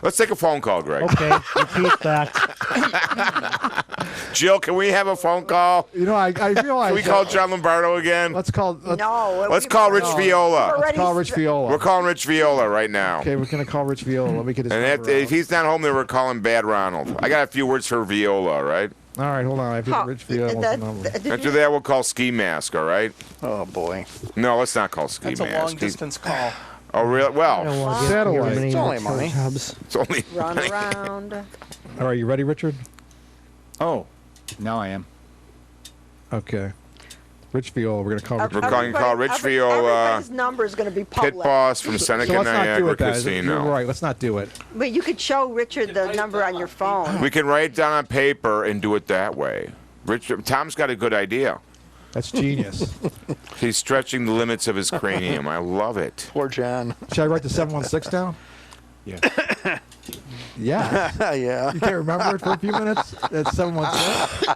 Let's take a phone call, Greg. Okay, repeat that. Jill, can we have a phone call? You know, I realize. Can we call John Lombardo again? Let's call. No. Let's call Rich Viola. Let's call Rich Viola. We're calling Rich Viola right now. Okay, we're gonna call Rich Viola. Let me get his And number if out. he's not home, then we're calling Bad Ronald. I got a few words for Viola, right? All right, hold on. I have to get Rich Viola's number. After that, we'll call Ski Mask, all right? Oh boy. No, let's not call Ski That's a Mask. long distance call. Oh, really? I don't Well, want to get Satellite. many It's only more money. jobs. it's only. Run around. All right, you ready, Richard? Oh, now I am. Okay. Rich Viola. We're gonna call Rich. We're calling Rich Viola. Everybody's number is going to be Pit public. boss from Seneca So let's not do Niagara it, guys. Casino. You're right. Let's not do it. But you could show Richard the number on your phone. We can write it down on paper and do it that way. Tom's got a good idea. That's genius. He's stretching the limits of his cranium. I love it. Poor John. Should I write the 716 down? Yeah. Yeah. Yeah. You can't remember it for a few minutes? That's 716?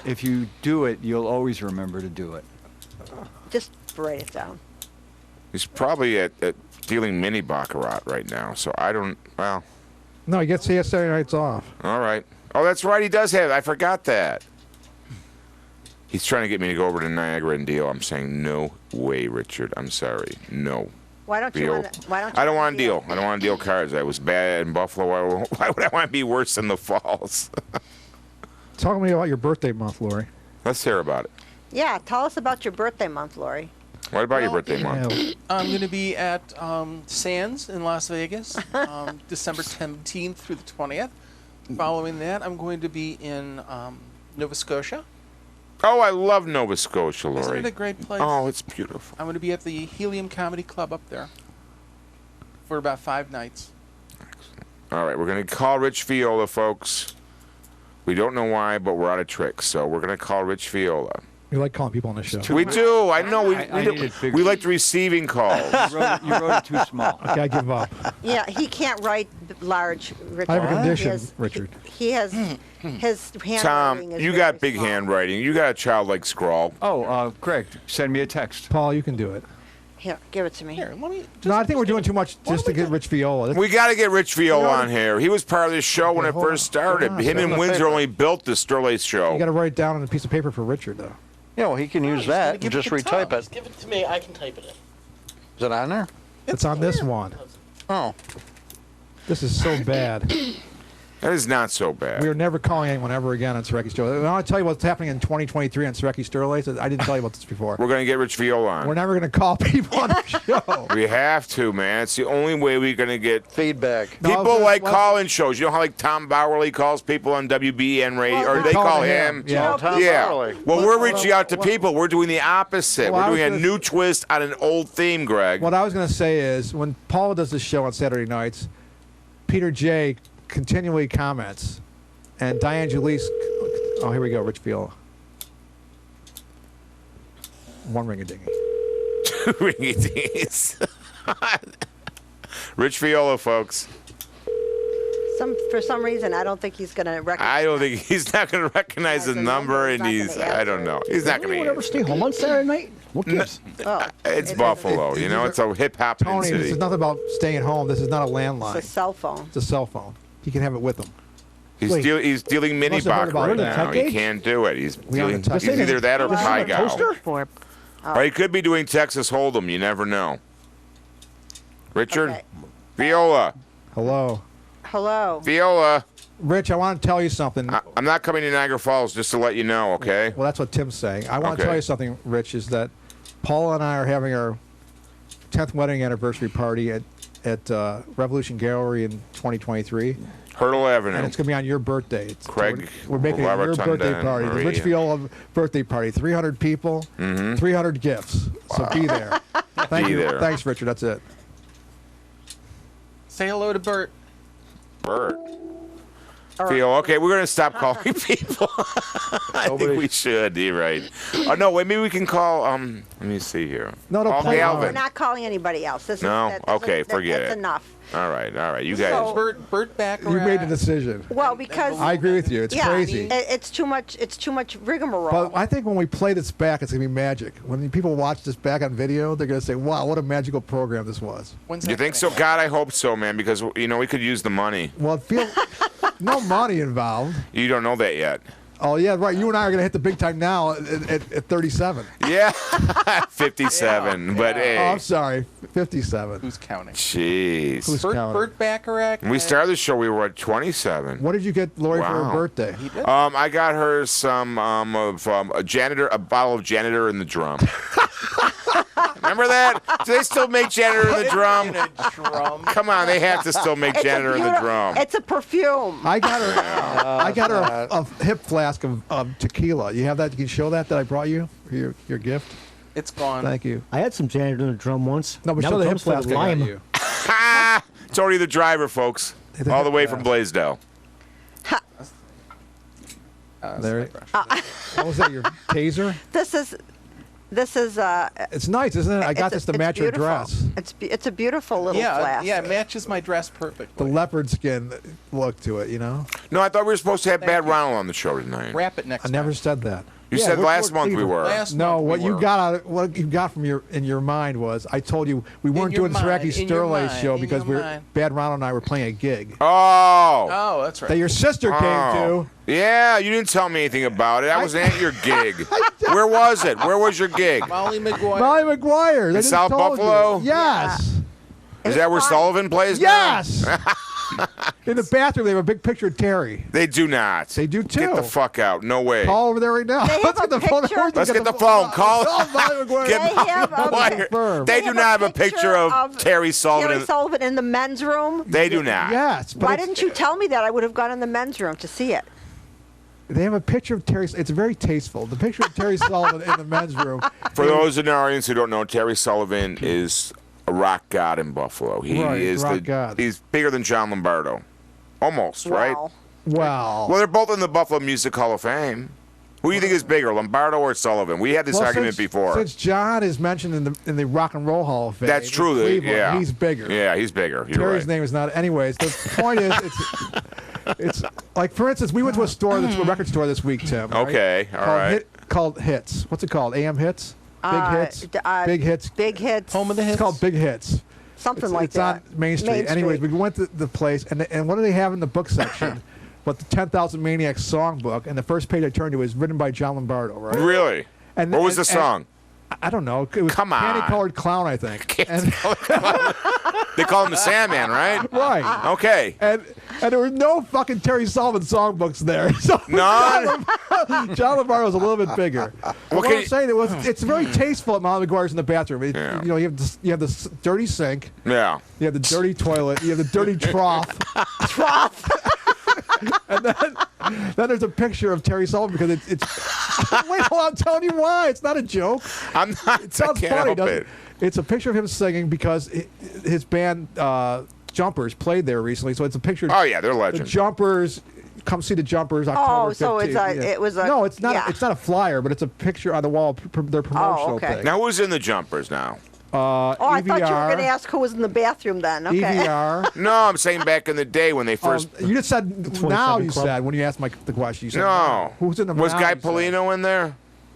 If you do it, you'll always remember to do it. Just write it down. He's probably at dealing mini baccarat right now. So I don't. Well, No, he gets Saturday nights off. all right. Oh, that's right. He does have. I forgot that. He's trying to get me to go over to Niagara and deal. I'm saying no way, Richard. I'm sorry. No. Why don't you Deal. want? Why don't you? I don't want to deal. I don't want to deal cards. I was bad in Buffalo. Why would I want to be worse in the Falls? Talk to me about your birthday month, Lori. Let's hear about it. Yeah, tell us about your birthday month, Lori. What about your Well, birthday month? Yeah. I'm going to be at Sands in Las Vegas, December 17th through the 20th. Following that, I'm going to be in Nova Scotia. Oh, I love Nova Scotia, Isn't Lori. it a great place? Oh, it's beautiful. I'm going to be at the Helium Comedy Club up there for about 5 nights. All right, we're going to call Rich Viola, folks. We don't know why, but we're out of tricks, so we're going to call Rich Viola. We like calling people on the show. We do. I know. I need it bigger. We like the receiving calls. You wrote it too small. Okay, I give up. Yeah, he can't write large. Richard. I have a condition, He has- Richard. He has his handwriting. Tom, is you very got big small. handwriting. You got a childlike scrawl. Oh, Greg, send me a text. Paul, you can do it. Here, give it to me. Here, let me. No, I think we're doing too much just to get Rich Viola. We got to get Rich Viola You know- on here. He was part of this show when Okay, it hold first on. started. Hold on, Him sir. and Windsor only built the Sterlace show. You got to write it down on a piece of paper for Richard, though. Yeah, well, he can use he's gonna that and give just it to retype Tom. it. Give it to me. I can type it in. Is it on there? It's on this one. Oh. This is so bad. That is not so bad. We are never calling anyone ever again on Saracki Sterlace. I want to tell you what's happening in 2023 on Saracki Sterlace. I didn't tell you about this before. We're going to get Rich Viola on. We're never going to call people on the show. We have to, man. It's the only way we're going to get Feedback. No, people well, like well- call-in shows. You know how like Tom Bowerly calls people on WBN radio, Well, or they Call call him. him. Yeah. Tom Yeah. Farley. Well, Well, we're well, reaching out to well, people. We're doing the opposite. well, I We're was doing a gonna new twist on an old theme, Greg. What I was going to say is when Paul does this show on Saturday nights, Peter J. continually comments, and Diane Julisse. Oh, here we go, Rich Viola. One ring a dingy. Ringy dings. Rich Viola, folks. For some reason, I don't think he's going to recognize. I don't think he's not going to recognize the The number, and number's not he's. gonna I don't know. He's not going Anyone to. ever stay home on Saturday night? What gives? Oh, It's Buffalo. You know, it's a hip hop Tony, this city. is nothing about staying home. This is not a it's landline. a cell phone. It's a cell phone. He can have it with him. He's, Wait. he's dealing mini Must have heard bach about right it. now. Tech He age? can't do it. He's We on dealing. the tech He's age? either that or This is pie a gow. toaster? For Or he could be doing Texas Hold'em. You never know. Richard, Okay. Viola, Hello. Hello. Viola. Rich, I want to tell you something. I'm not coming to Niagara Falls, just to let you know, okay? Well, that's what Tim's saying. I want to Okay. tell you something, Rich, is that Paul and I are having our 10th wedding anniversary party at Revolution Gallery in 2023. Hurdle Avenue. And it's going to be on your birthday. Craig, We're making it your Rotunda, birthday and party. The Marie. Rich Viola birthday party. 300 people, 300 gifts. So be there. Thank Be you. there. Thanks, Richard. That's it. Say hello to Bert. Bert. Feel okay. We're gonna stop calling people. I think we should. You're right. Oh no, wait. Maybe we can call. Let me see here. No, Call play Calvin. We're not calling anybody else. This No? is, Okay, forget that's it. enough. All right. You guys. So- Bert Bacharach. You made the decision. Well, because I agree with you. It's yeah, crazy. It's too much. It's too much rigmarole. But I think when we play this back, it's gonna be magic. When people watch this back on video, they're gonna say, "Wow, what a magical program this was." When's You that think gonna so? God, I hope so, man. Because we could use the money. Well, it feels no money involved. You don't know that yet. Oh yeah, right. You and I are gonna hit the big time now at 37. Yeah, 57. But hey, Oh, I'm sorry, 57. Who's counting? jeez. Who's counting? Bert Bacharach. When we started the show, we were at 27. What did you get Lori for her Wow. birthday? I got her some a bottle of Janitor in the Drum. Remember that? Do they still make Janitor in the Drum? In a drum. Come on, they have to still make Janitor in the Drum. It's a perfume. I got her a hip flask of tequila. You have that? You can show that I brought you for your gift. It's gone. Thank you. I had some janitor in the drum once. No, but Now show it the hip comes with flask I got lime. you. It's already the driver, folks. All the way from Blaisdell. There. What was that? Your taser? This is. It's nice, isn't it? I got this to match your beautiful. dress. It's a beautiful little flask. Yeah, it matches my dress The perfectly. leopard skin look to it, you know. No, I thought we were supposed to have Thank Bad you. Ronald on the show tonight. Wrap it next I time. never said that. You Yeah, said we're- last we're month we even. were. Last No, month what we you were. got from in your mind was I told you we weren't your doing the Saracki mind, in your Sterlace mind, show in because your mind. Bad Ronald and I were playing a gig Oh. Oh, that's that right. your sister came Oh. Yeah, you didn't tell me anything about it. I was at your gig. Where was it? Where was your gig? Molly to. McGuire. Molly McGuire. They just South told you. Buffalo? Yes. Is that where fine. Sullivan plays now? Yes. In the bathroom, they have a big picture of Terry. They do not. They do too. Get the fuck out. No way. Call over there right now. They have Let's a get the phone. picture- Let's get the phone. Call. Molly McGuire. Get They have a- McGuire. Confirmed. They They do have not have a picture of Terry Sullivan. Terry Sullivan in the men's room. They do not. Yes. But Why it's- didn't you tell me that? I would have gone in the men's room to see it. They have a picture of Terry. It's very tasteful. The picture of Terry Sullivan in the men's room. For those in our audience who don't know, Terry Sullivan is a rock god in Buffalo. He Right, is rock god. He's bigger than John Lombardo. Almost, right? Wow. Well, Well, they're both in the Buffalo Music Hall of Fame. Who do you think is bigger, Lombardo or Sullivan? We had this argument before. Since John is mentioned in the Rock and Roll Hall of Fame, That's in true. Cleveland, Yeah, he's bigger. Yeah, he's bigger. You're Terry's right. name is not. Anyways, the point is, it's like, for instance, we went to a store, a record store this week, Tim. right? Okay, all right. Called Hits. What's it called? AM Hits. Big Hits. Big Hits. Big hits. Home of the It's hits. called Big Hits. Something It's, like it's that. on Main Street. Anyways, we went to the place, and what do they have in the book section? But the 10,000 Maniacs songbook, and the first page I turned to is written by John Lombardo, right? Really? And, What was and- the song? I don't know. It was Come on. Candy Colored Clown, I think. And, They call him the Sandman, right? right. Okay. And there were no fucking Terry Sullivan songbooks there. So None? John Lombardo was a little bit bigger. But what can I'm you- saying, it's very tasteful at Molly McGuire's in the bathroom. Yeah. You know, you have this dirty sink, Yeah. you have the dirty toilet, you have the dirty trough. And then there's a picture of Terry Sullivan because it's wait, hold on, I'm telling you why. It's not a joke. I'm not. It sounds I can't funny, help doesn't it. it? It's a picture of him singing because his band Jumpers played there recently. So it's a picture. Oh, yeah, they're The legends. Jumpers. Come see the Jumpers October 15th. so it's a- Yeah. it was a- No, it's not. yeah. It's not a flyer, but it's a picture on the wall. Their promotional okay. thing. Now, who's in the Jumpers now? Oh, I thought you were EVR. going to ask who was in the bathroom then. Okay. EVR. No, I'm saying back in the day when they first. You just said now. 27 You Club. said when you asked the question. You said No. Who's in the Was now, Guy you said. Polino in there?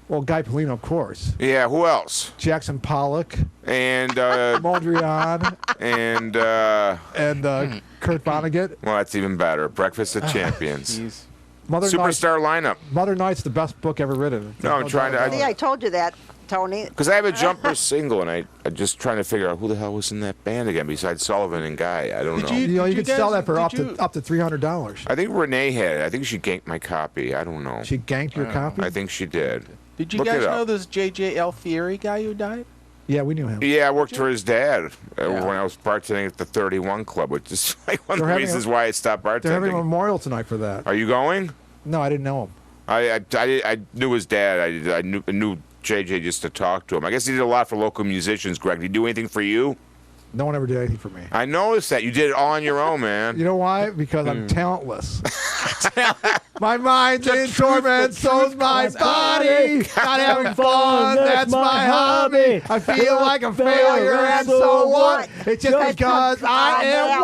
Well, Guy Polino, of course. Yeah, who else? Jackson Pollock, And, Mondrian, and, and Kurt Vonnegut. well, that's even better. Breakfast of Champions. Jeez. Mother Night's, Superstar lineup. Mother Night's the best book ever written. No, I'm trying to- doubt See, about I it. told you that, Tony. Because I have a Jumper single, and I'm just trying to figure out who the hell was in that band again besides Sullivan and Guy. I don't know. You know, you Did could you sell guys- that for did up to you- $300. I think Renee had it. I think she ganked my copy. I don't know. She ganked your copy. I think she did. Did you Look guys it up. know this J.J. Alfieri guy who died? Yeah, we knew him. Yeah, I worked for his dad Yeah. when I was bartending at the 31 Club, which is like one of They're the having a- reasons why I stopped They're having a bartending. memorial tonight for that. Are you going? No, I didn't know him. I knew his dad. I knew JJ just to talk to him. I guess he did a lot for local musicians. Greg, did he do anything for you? No one ever did anything for me. I noticed that. You did it all on your own, man. You know why? Because I'm talentless. My mind's in torment, so's my body. Not having fun, that's my hobby. I feel like a failure, and so what? It's just because I am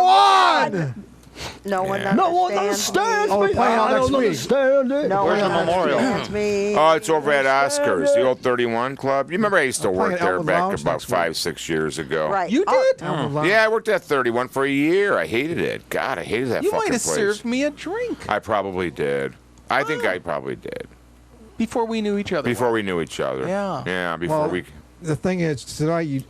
one. No one No one understands understands Oh, we're me. playing all I next don't week. understand it. No Where's one the memorial? understands me. Oh, it's over at Oscars, the old 31 Club. You remember I used to I'm playing work at there Elwood back Lounge about next week. 5-6 years ago. Right. You Oh, did? Yeah, I worked at 31 for a year. I hated it. God, I hated that You fucking might have place. served me a drink I probably did. I think I probably did. before we knew each other. Before we knew each other. Yeah. Yeah, before Well, we... the thing is, tonight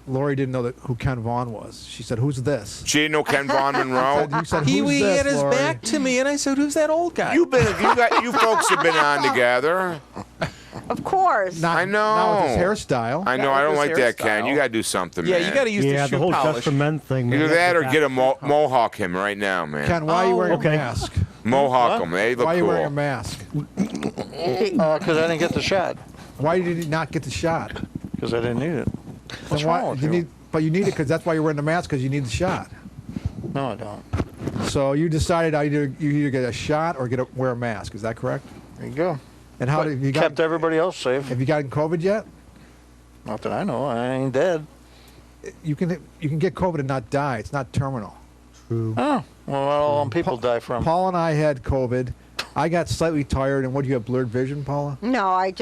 Lori didn't know who Ken Vaughn was. She said, "Who's this?" She didn't know Ken Von Monroe? You said, He "Who's this, had his Lori?" back to me, and I said, "Who's that old guy?" you folks have been on together. Of course. Not, I know. Not with his hairstyle. I know. Not I don't with like his that, Ken. hairstyle. You got to do something, Yeah, man. you got to use Yeah, the the shoe whole polish. Just for Men thing. man. Either that or get a back. mohawk him right now, man. Ken, why are you wearing okay. a mask? Mohawk him. They look Why are you cool. wearing a mask? Because I didn't get the shot. Why did you not get the shot? Because I didn't need it. What's Then why, wrong with you you? need, but you need it because that's why you're wearing the mask, because you need the shot. No, I don't. So you decided you either get a shot or wear a mask. Is that correct? There you go. And how have you Kept got? everybody else safe. Have you gotten COVID yet? Not that I know. I ain't dead. You can get COVID and not die. It's not terminal. True. Oh, well, all people die from. Paul and I had COVID. I got slightly tired, and what, do you have blurred vision, Paula? No, I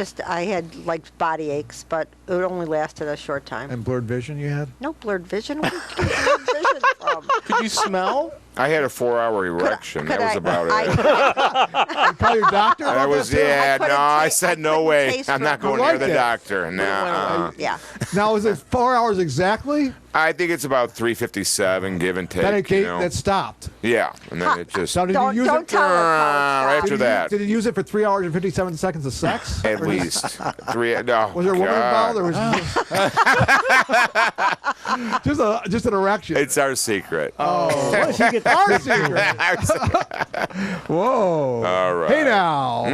had like body aches, but it only lasted a short time. And blurred vision you had? No blurred vision. Where did you get blurred vision from? Could you smell? I had a 4-hour erection. Could That was I- about it. You call your doctor I about was, that, too? yeah, I no, I couldn't said ta- no I way. couldn't taste I'm not for- going I near like the that. doctor. Nah, Yeah. Now, is it 4 hours exactly? I think it's about 3:57, give and take. That stopped. Yeah, and then it just So did Don't you use don't it? tell her. after Coach. that. Did you use it for 3 hours and 57 seconds of sex? at least 3. No, Was there a woman God. involved, or was it just an erection? It's our secret. Why does he get that? our secret. Whoa! All right. Hey now!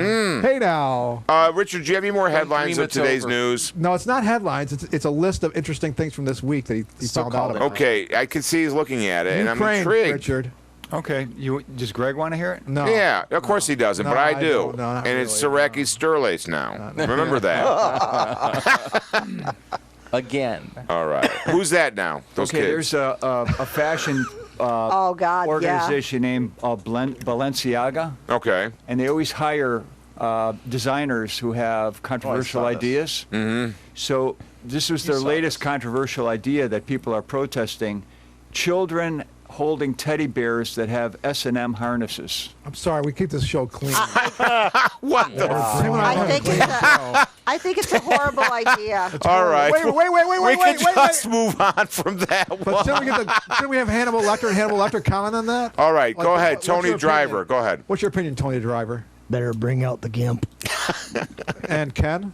Hey now! Richard, do you have any more headlines dream of it's today's over. news? No, it's not headlines. It's a list of interesting things from this week that he Still found out called it. about. Okay, I can see he's looking at it, and I'm Ukraine, intrigued. Richard. Okay. Does Greg want to hear it? No. Yeah, of course he doesn't, No, but I I do. don't. No, not and it's really, Saracki Sterlace now. Remember that. Again. All right. Who's that now? Those Okay. kids. There's a fashion Oh God, yeah. organization named Balenciaga, Okay. and they always hire designers who have controversial saw this. ideas. Mm-hmm. So this was their saw latest this. controversial idea that people are protesting: children holding teddy bears that have S&M harnesses. I'm sorry. We keep this show clean. What the? I think it's a horrible idea. All right. Wait, we could just move on from that But one. shouldn't we have Hannibal Lecter and Hannibal Lecter comment on that? All right, Like, go ahead, what's your Tony Driver. opinion? Go ahead. What's your opinion, Tony Driver? Better bring out the gimp. And Ken?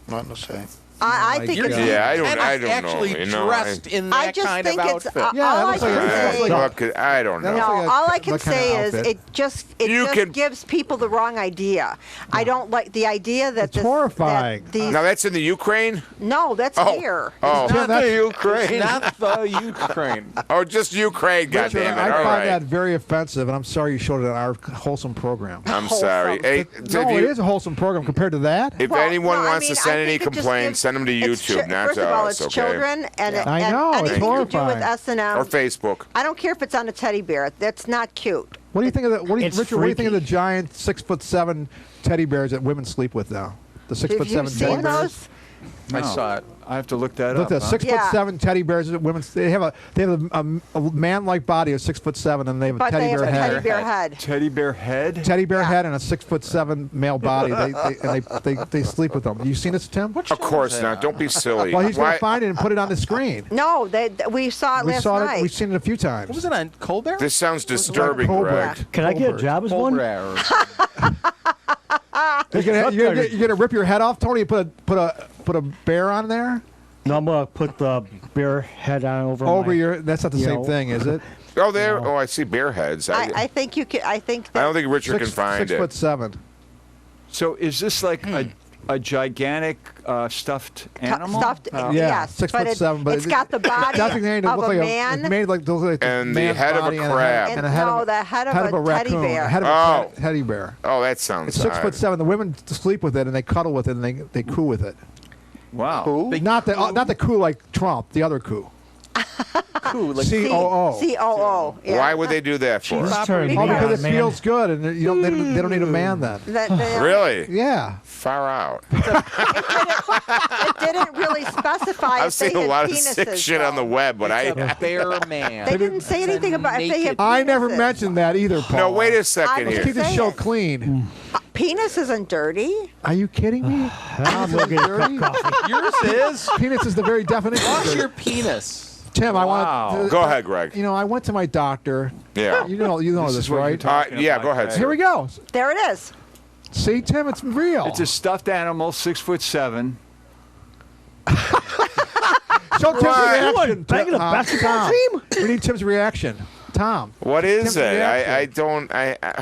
Nothing to say. I think it's. Yeah, I don't know. actually You know, dressed in I that just kind think of it's. outfit. Yeah, all that I looks like can a- say. I don't know. That No, looks like all I can that kind of say is outfit. it You just can- gives people the wrong idea. I don't like the idea that It's this, horrifying. That these, Now that's in the Ukraine? no, that's Oh. here. Oh, Not that's- the Ukraine. Not the Ukraine. oh, just Ukraine, Richard, goddammit. I All find that right. very offensive, and I'm sorry you showed it on our wholesome program. I'm Wholesome. sorry. Hey, No, if it is a wholesome program compared to that. if Well, anyone no, I wants mean, to I send any think it just complaints, gives- send them to it's YouTube, not first to of all, us, it's okay? children, and, I and know, it's anything to do with horrifying. S&M. Or Facebook. I don't care if it's on a teddy bear. That's not cute. What do you think of the? What do you, It's Richard? What do you think of the freaky. giant 6'7" teddy bears that women sleep with now? The 6'7" Have you teddy seen bears. those? I No. saw it. I have to look that Look up. at huh? 6'7" teddy bears that women. They have a man-like body of 6'7", and they have a But teddy they have bear a head. teddy bear head. Teddy bear head. Teddy bear Yeah. head and a 6'7" male body. They sleep with them. You seen this, Tim? Of course not. Don't be silly. Well, he's going Why- to find it and put it on the screen. No, we saw it We last saw night. it. We've seen it a few times. What was it on Colbert? This sounds disturbing, Cobra. Greg. Can I get a Colbert. job as one? You're gonna rip your head off, Tony. And put a bear on there No, I'm gonna put the bear head on over over my, your. That's not the you same know. thing, is it? Oh, there. Oh, I see bear heads. I think you can. I think I that don't think Richard can find it. 6'7". So is this like a gigantic stuffed animal. Stuffed, Yeah, yes. 6'7", but it's got the body definitely of look a like man. It's made like looks like And the man's head of a body and crab. and and a head no, of, the head of head a of a teddy raccoon. bear. Head of Oh. a teddy bear. Oh, that sounds. It's 6'7". The women sleep with it and they cuddle with it and they coo with it. Wow. Who? Not the coo like Trump, the other coo. Cool. Like, COO. COO. Yeah. Why would they do that for? Jesus, turn Oh, me because on, it man. feels good and they don't need a man then. Really? Yeah. Far out. It didn't really specify I've if they seen a had lot of penises, sick shit on the though. web, but it's a I. bear man. They didn't say anything about if they had penises. I never mentioned that either, Paul. No, wait a I second was here. Keep the saying. show clean. Penis isn't dirty. Are you kidding me? I'm gonna get a cup of coffee. Yours is. Penis is the very definition. of Wash dirty. your penis. Tim, I Wow. want to. Go ahead, Greg. You know, I went to my doctor. Yeah. You know This this, is what you're right? talking Yeah, about, go ahead, Greg. sir. Here we go. There it is. See, Tim, it's real. It's a stuffed animal, 6'7". Show Tim's Right. reaction. Banging a basketball Tom, team? we need Tim's reaction. Tom. What is Tim's it? reaction. I don't.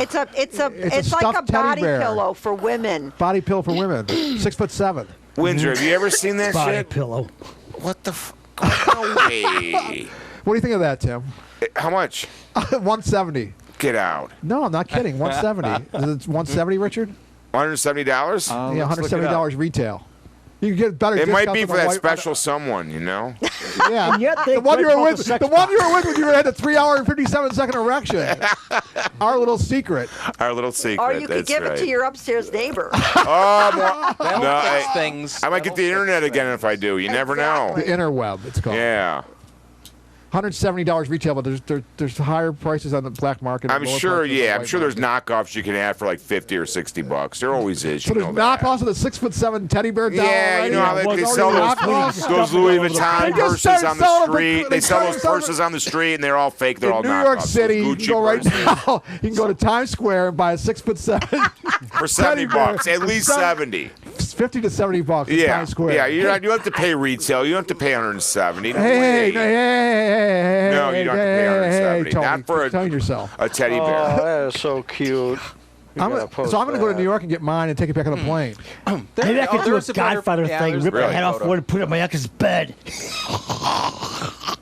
It's a like a stuffed teddy body bear. pillow for women. Body pill for women. 6'7". Windsor, have you ever seen that Body shit? pillow. What the? No way. What do you think of that, Tim? How much? 170. Get out. No, I'm not kidding. 170. Is it 170, Richard? $170? Yeah, Let's look it up. $170 retail. You can get better. It might discounts be on for the that white- special someone, you know? Yeah. And yet they the one you break were out with, the sex the one you box. were with when you had a 3-hour and 57-second erection. Our little secret. Our little secret. Or you could that's give right. it to your upstairs neighbor. Oh, no, Fix things. I might get the internet again if I do. You never know. The interweb, it's called. Yeah. $170 retail, but there's higher prices on the black market. I'm lower sure, prices on the yeah. I'm white sure there's market. knockoffs you can have for like $50 or $60. There always is. So You there's know that. knockoffs of the 6'7" teddy bear doll. Yeah, you know how already? they well, sell already those, knockoffs? those Louis They Vuitton just purses started on the selling them for- street. they They sell started those selling purses on the street, and they're all fake. They're all In New knockoffs. York Those City, you Gucci can go right purses now. You can go to Times Square and buy a 6'7" for $70. At least Seven- 70. $50 to $70 in Yeah, Times Square. yeah. You don't have to pay retail. You don't have to pay 170. No Hey, way. hey, No, you don't have to pay 170. Tony, Not for telling yourself. a teddy Oh, bear. that is so cute. You gotta post So I'm going to go to that. New York and get mine and take it back on the plane. Maybe I could do a there's better- Godfather yeah, thing, there's rip the really head off photo. one and put it in my ex's bed.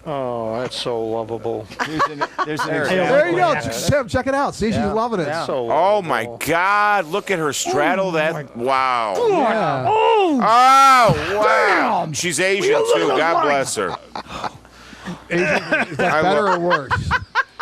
Oh, that's so lovable. There's an Hey, example. There you go. Yeah. Tim, check it out. See, she's loving it. So Oh my lovable. God! Look at her straddle that. Wow. Yeah. Oh wow. She's Asian too. God bless her. Is that I better love- or worse?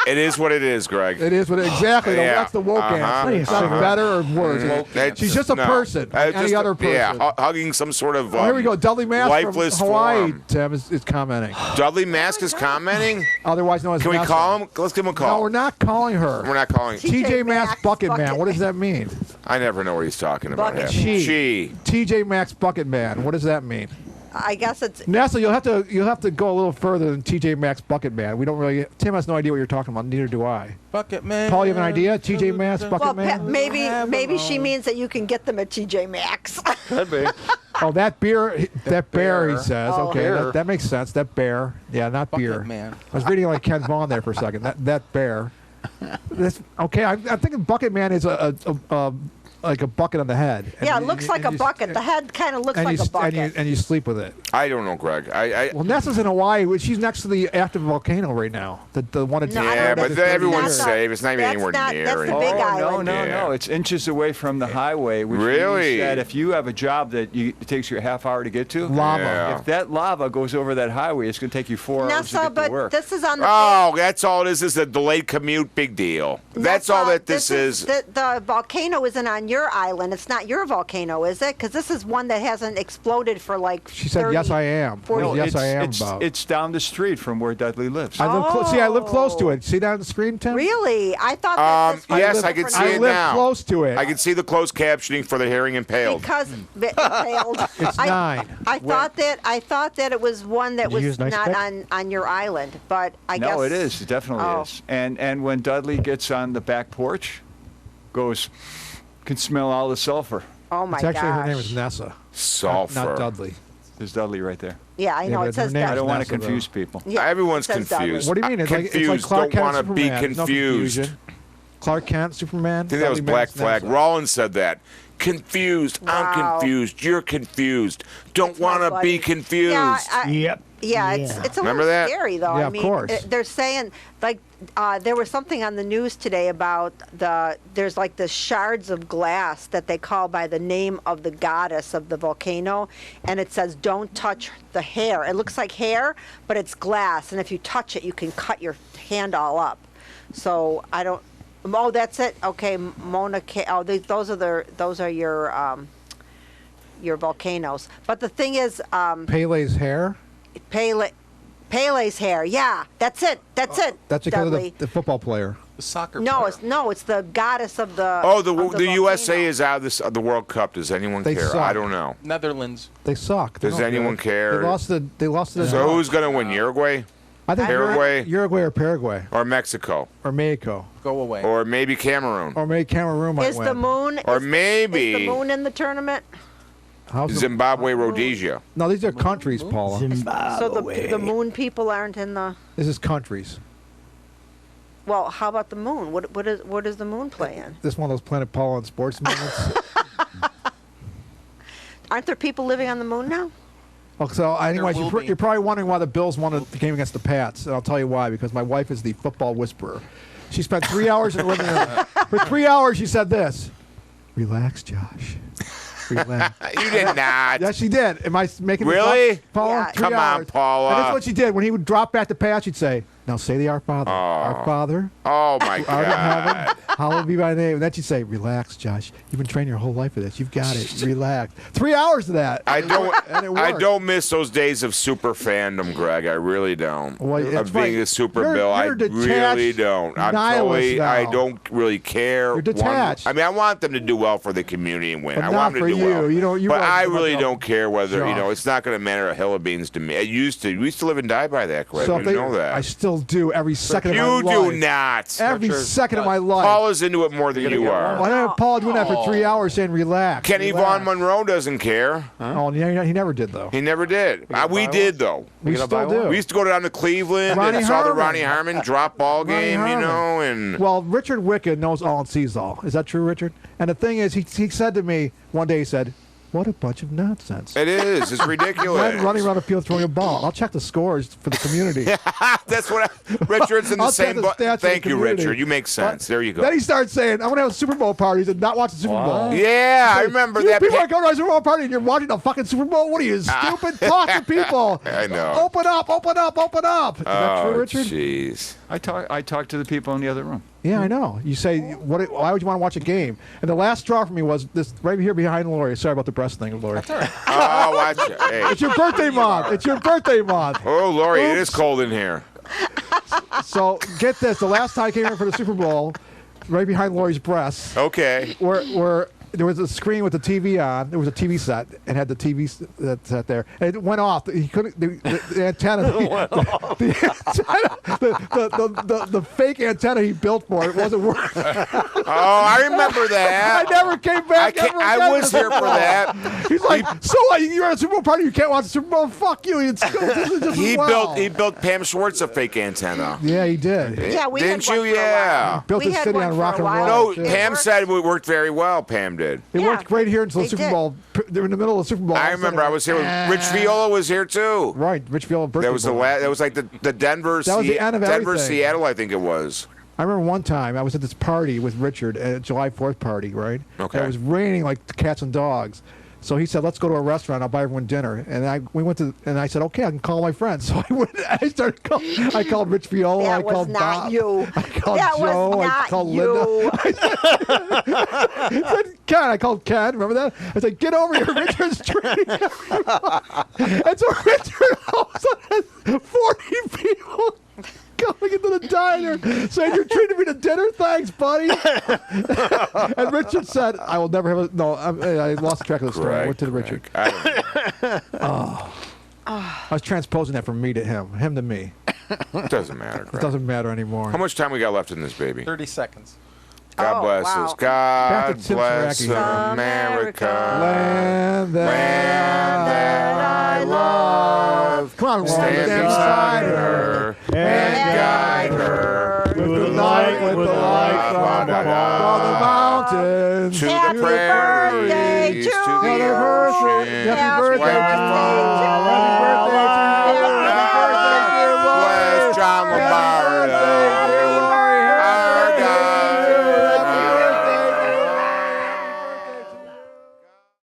It is what it is, Greg. It is what exactly. Yeah. That's the woke Uh-huh. answer. It's not Uh-huh. better or worse. That's- She's just a no. person, like any Just other person. Yeah, hugging some sort of. Oh, here we go. Dudley Mask lifeless from Hawaii, form. Tim, is commenting. Dudley Mask is commenting. Otherwise known as Can we Nessa. call him? Let's give him a call. No, we're not calling her. We're not calling. TJ Maxx Maxx Bucket Man. Bucket What does that mean? I never know what he's talking about. Bucket half. Man. She. TJ Maxx Bucket Man. What does that mean? I guess it's Nessa, you'll have to go a little further than TJ Maxx Bucket Man. We don't really. Tim has no idea what you're talking about. Neither do I. Bucket man. Paul, you have an idea? TJ Maxx Bucket well, Man. maybe she means that you can get them at TJ Maxx. Could be. Oh, that beer, that bear. He bear. says. Oh. Okay, Bear. that makes sense. That bear. Yeah, not Bucket beer. man. I was reading like Ken Vaughn there for a second. That bear. This, okay, I'm thinking Bucket Man is a like a bucket on the head. And Yeah, it you- looks and like a you- bucket. The head kind of looks and like you, a bucket. and you sleep with it. I don't know, Greg. Well, Nessa's in Hawaii. She's next to the active volcano right now. The one at No, I don't Yeah, know. but That's everyone's not- safe. It's not even that's anywhere not- near. that's the it. big Oh, island. no, Yeah. no. It's inches away from the highway, which Really? means that if you have a job that it takes you a half hour to get to, lava. Yeah. if that lava goes over that highway, it's going to take you 4 hours to Nessa, get to but work. this is on the. Oh, that's all it is. Is a delayed commute. Big deal. That's all that this is. The volcano isn't on your island. It's not your volcano, is it? Because this is one that hasn't exploded for like. She said, 30, "Yes, I am." 40 Well, yes, I am. it's, about. it's down the street from where Dudley lives. I live see, I live close to Oh. it. See that on the screen, Tim? Really? I thought that this was Yes, live- I can different see I it live now. close to it. I can see the closed captioning for the hearing impaled. because it failed. It's I, 9. I thought that it was one that Did you was use nice not pick? on your island, but I guess No, it is. It definitely Oh. is. And when Dudley gets on the back porch, can smell all the sulfur. Oh my It's actually gosh. her name is Nessa, Sulfur. not Dudley. There's Dudley right there. Yeah, I Yeah, know. but It says her name I that. don't want to Nessa, though. confuse people. Yeah, Everyone's it says Dudley. confused. What do you mean? It's like Confused. Clark Don't Kent want and to be Superman. There's no confused. confusion. Clark Kent, Superman. I think that was Dudley Black Max, Flag. Nessa. Rollins said that. Confused. Wow. I'm confused. You're confused. Don't It's not want to be funny. confused. Yeah, Yep. Yeah, Yeah. it's a Remember little that? scary though. Yeah, I of mean, course. they're saying like there was something on the news today about there's like the shards of glass that they call by the name of the goddess of the volcano, and it says don't touch the hair. It looks like hair, but it's glass, and if you touch it, you can cut your hand all up. So I don't. Oh, that's it. Okay, Mona. Oh, those are your volcanoes. But the thing is, Pele's hair. Pele's hair. Yeah, that's it. That's it. That's because Dudley. of the football player. The soccer No, player. it's the goddess of the. Oh, of the USA volcano. is out of the World Cup. Does anyone They care? suck. I don't know. Netherlands. They suck. They Does don't anyone good. care? They lost the. They lost the. So who's going to win? Uruguay I think Paraguay? Uruguay or Paraguay or Mexico or Mexico Go away. or maybe Cameroon or maybe Cameroon might Is win. the moon? or is maybe the moon in the tournament? How's the- Zimbabwe, Rhodesia. No, these are countries, Paula. So the moon people aren't in the. This is countries. Well, how about the moon? What does the moon play in? This one of those Planet Paula and sports moments. Aren't there people living on the moon now? Oh, so anyways, will be. you're probably wondering why the Bills won the game against the Pats, and I'll tell you why. Because my wife is the football whisperer. She spent 3 hours in the living room. For 3 hours, she said this: "Relax, Josh. Relax." You did not. Yes, she did. Am I making this Really? up, Paula? Yeah. 3 Come on, hours. Paula. And that's what she did. When he would drop back the pass, she'd say, "Now say the Our Father. Our Father, Oh my who art in heaven, God. hallowed be thy name." And then she'd say, "Relax, Josh. You've been training your whole life for this. You've got it. Relax." 3 hours of that. I don't. And it I worked. don't miss those days of super fandom, Greg. I really don't. Well, it's of being right. a super You're- Bill, I you're detached really don't. I'm nihilist totally. I now. don't really care. You're detached. I mean, I want them to do well for the community and win. But I not want them for to do you. well. You don't- you but want I to really look don't care whether Josh. It's not going to matter a hill of beans to me. It used to. We used to live and die by that, Greg. So You if they- know that. I still do every second of you my do life. not. Every second of my life. Paula's into it more than you are. Why did Paul doing that for 3 hours saying relax? Kenny relax. Von Monroe doesn't care. Oh, yeah, he never did, though. He never did. We did though. We still do. We used to go down to Cleveland Ronnie and saw the Harmon. Ronnie Harmon drop ball Ronnie game, Harmon. you know, and Well, Richard Wicked knows all and sees all. Is that true, Richard? And the thing is, he said to me one day, he said, "What a bunch of nonsense." it is. It's ridiculous. Running around the field throwing a ball. I'll check the scores for the community. That's what Richard's in the I'll check same the boat. stats for Thank the you, community. Richard. You make sense. There you go. Then he started saying, "I'm going to have Super Bowl parties and not watch the Super Bowl." Yeah, I remember You that. people are going to a Super Bowl party and you're watching the fucking Super Bowl? What are you, stupid? Talk to people. I know. Open up, open up, open up. Is that true, Richard? Jeez. I talk to the people in the other room. Yeah, I know. You say, why would you want to watch a game? And the last straw for me was this right here behind Lori. Sorry about the breast thing, Lori. Oh, watch it. Hey. It's your birthday month. It's your birthday month. Oh, Lori, it is Oops. cold in here. So get this. The last time I came here for the Super Bowl, right behind Lori's breasts, Okay. where there was a screen with the TV on. There was a TV set and had the TV set there. And it went off. He couldn't. The antenna. The fake antenna he built for it wasn't working. Oh, I remember that. I never came back. I was here for that. He's like, so what? You're at a Super Bowl party. You can't watch the Super Bowl. Fuck you. It's just He built Pam Schwartz a fake antenna. Yeah, he did. Yeah, we Didn't had you? one for a Yeah. while. Built We his had city one on for rock a and while. roll. No, It Pam worked. said it worked very well. Pam did. It Yeah. worked great here until the They Super did. Bowl. They were in the middle of the Super Bowl. I All of a sudden, remember I was here with Rich Viola was here too. Right, Rich Viola birthday. That was boy. that was like the Denver That was the end of Denver everything. Seattle, I think it was. I remember one time I was at this party with Richard at a July 4th party, right? Okay. And it was raining like cats and dogs. So he said, "Let's go to a restaurant. I'll buy everyone dinner." And we went to, and I said, "Okay, I can call my friends." So I went. I started calling. I called Rich Viola. That I was called not Bob. you. I called That was Joe. I not called you. Linda. I said, Ken. I called Ken. Remember that? I said, "Get over here, Richard's treating everyone." And so Richard all of a sudden has 40 people going into the diner saying, "You're treating me to dinner? Thanks, buddy." And Richard said, "I will never have a..." No, I lost track of the story. I went to Richard. I don't know. I was transposing that from me to him to me. It doesn't matter. It Greg. doesn't matter anymore. How much time we got left in this baby? 30 seconds. God Oh, bless wow. us. Back God to Tim bless Saracki. America. Land that I love. Come on, Stand beside her and guide her with the light from the mountains mountains. To Happy the prairies, birthday to to the you. ocean. Happy birthday. Where we fall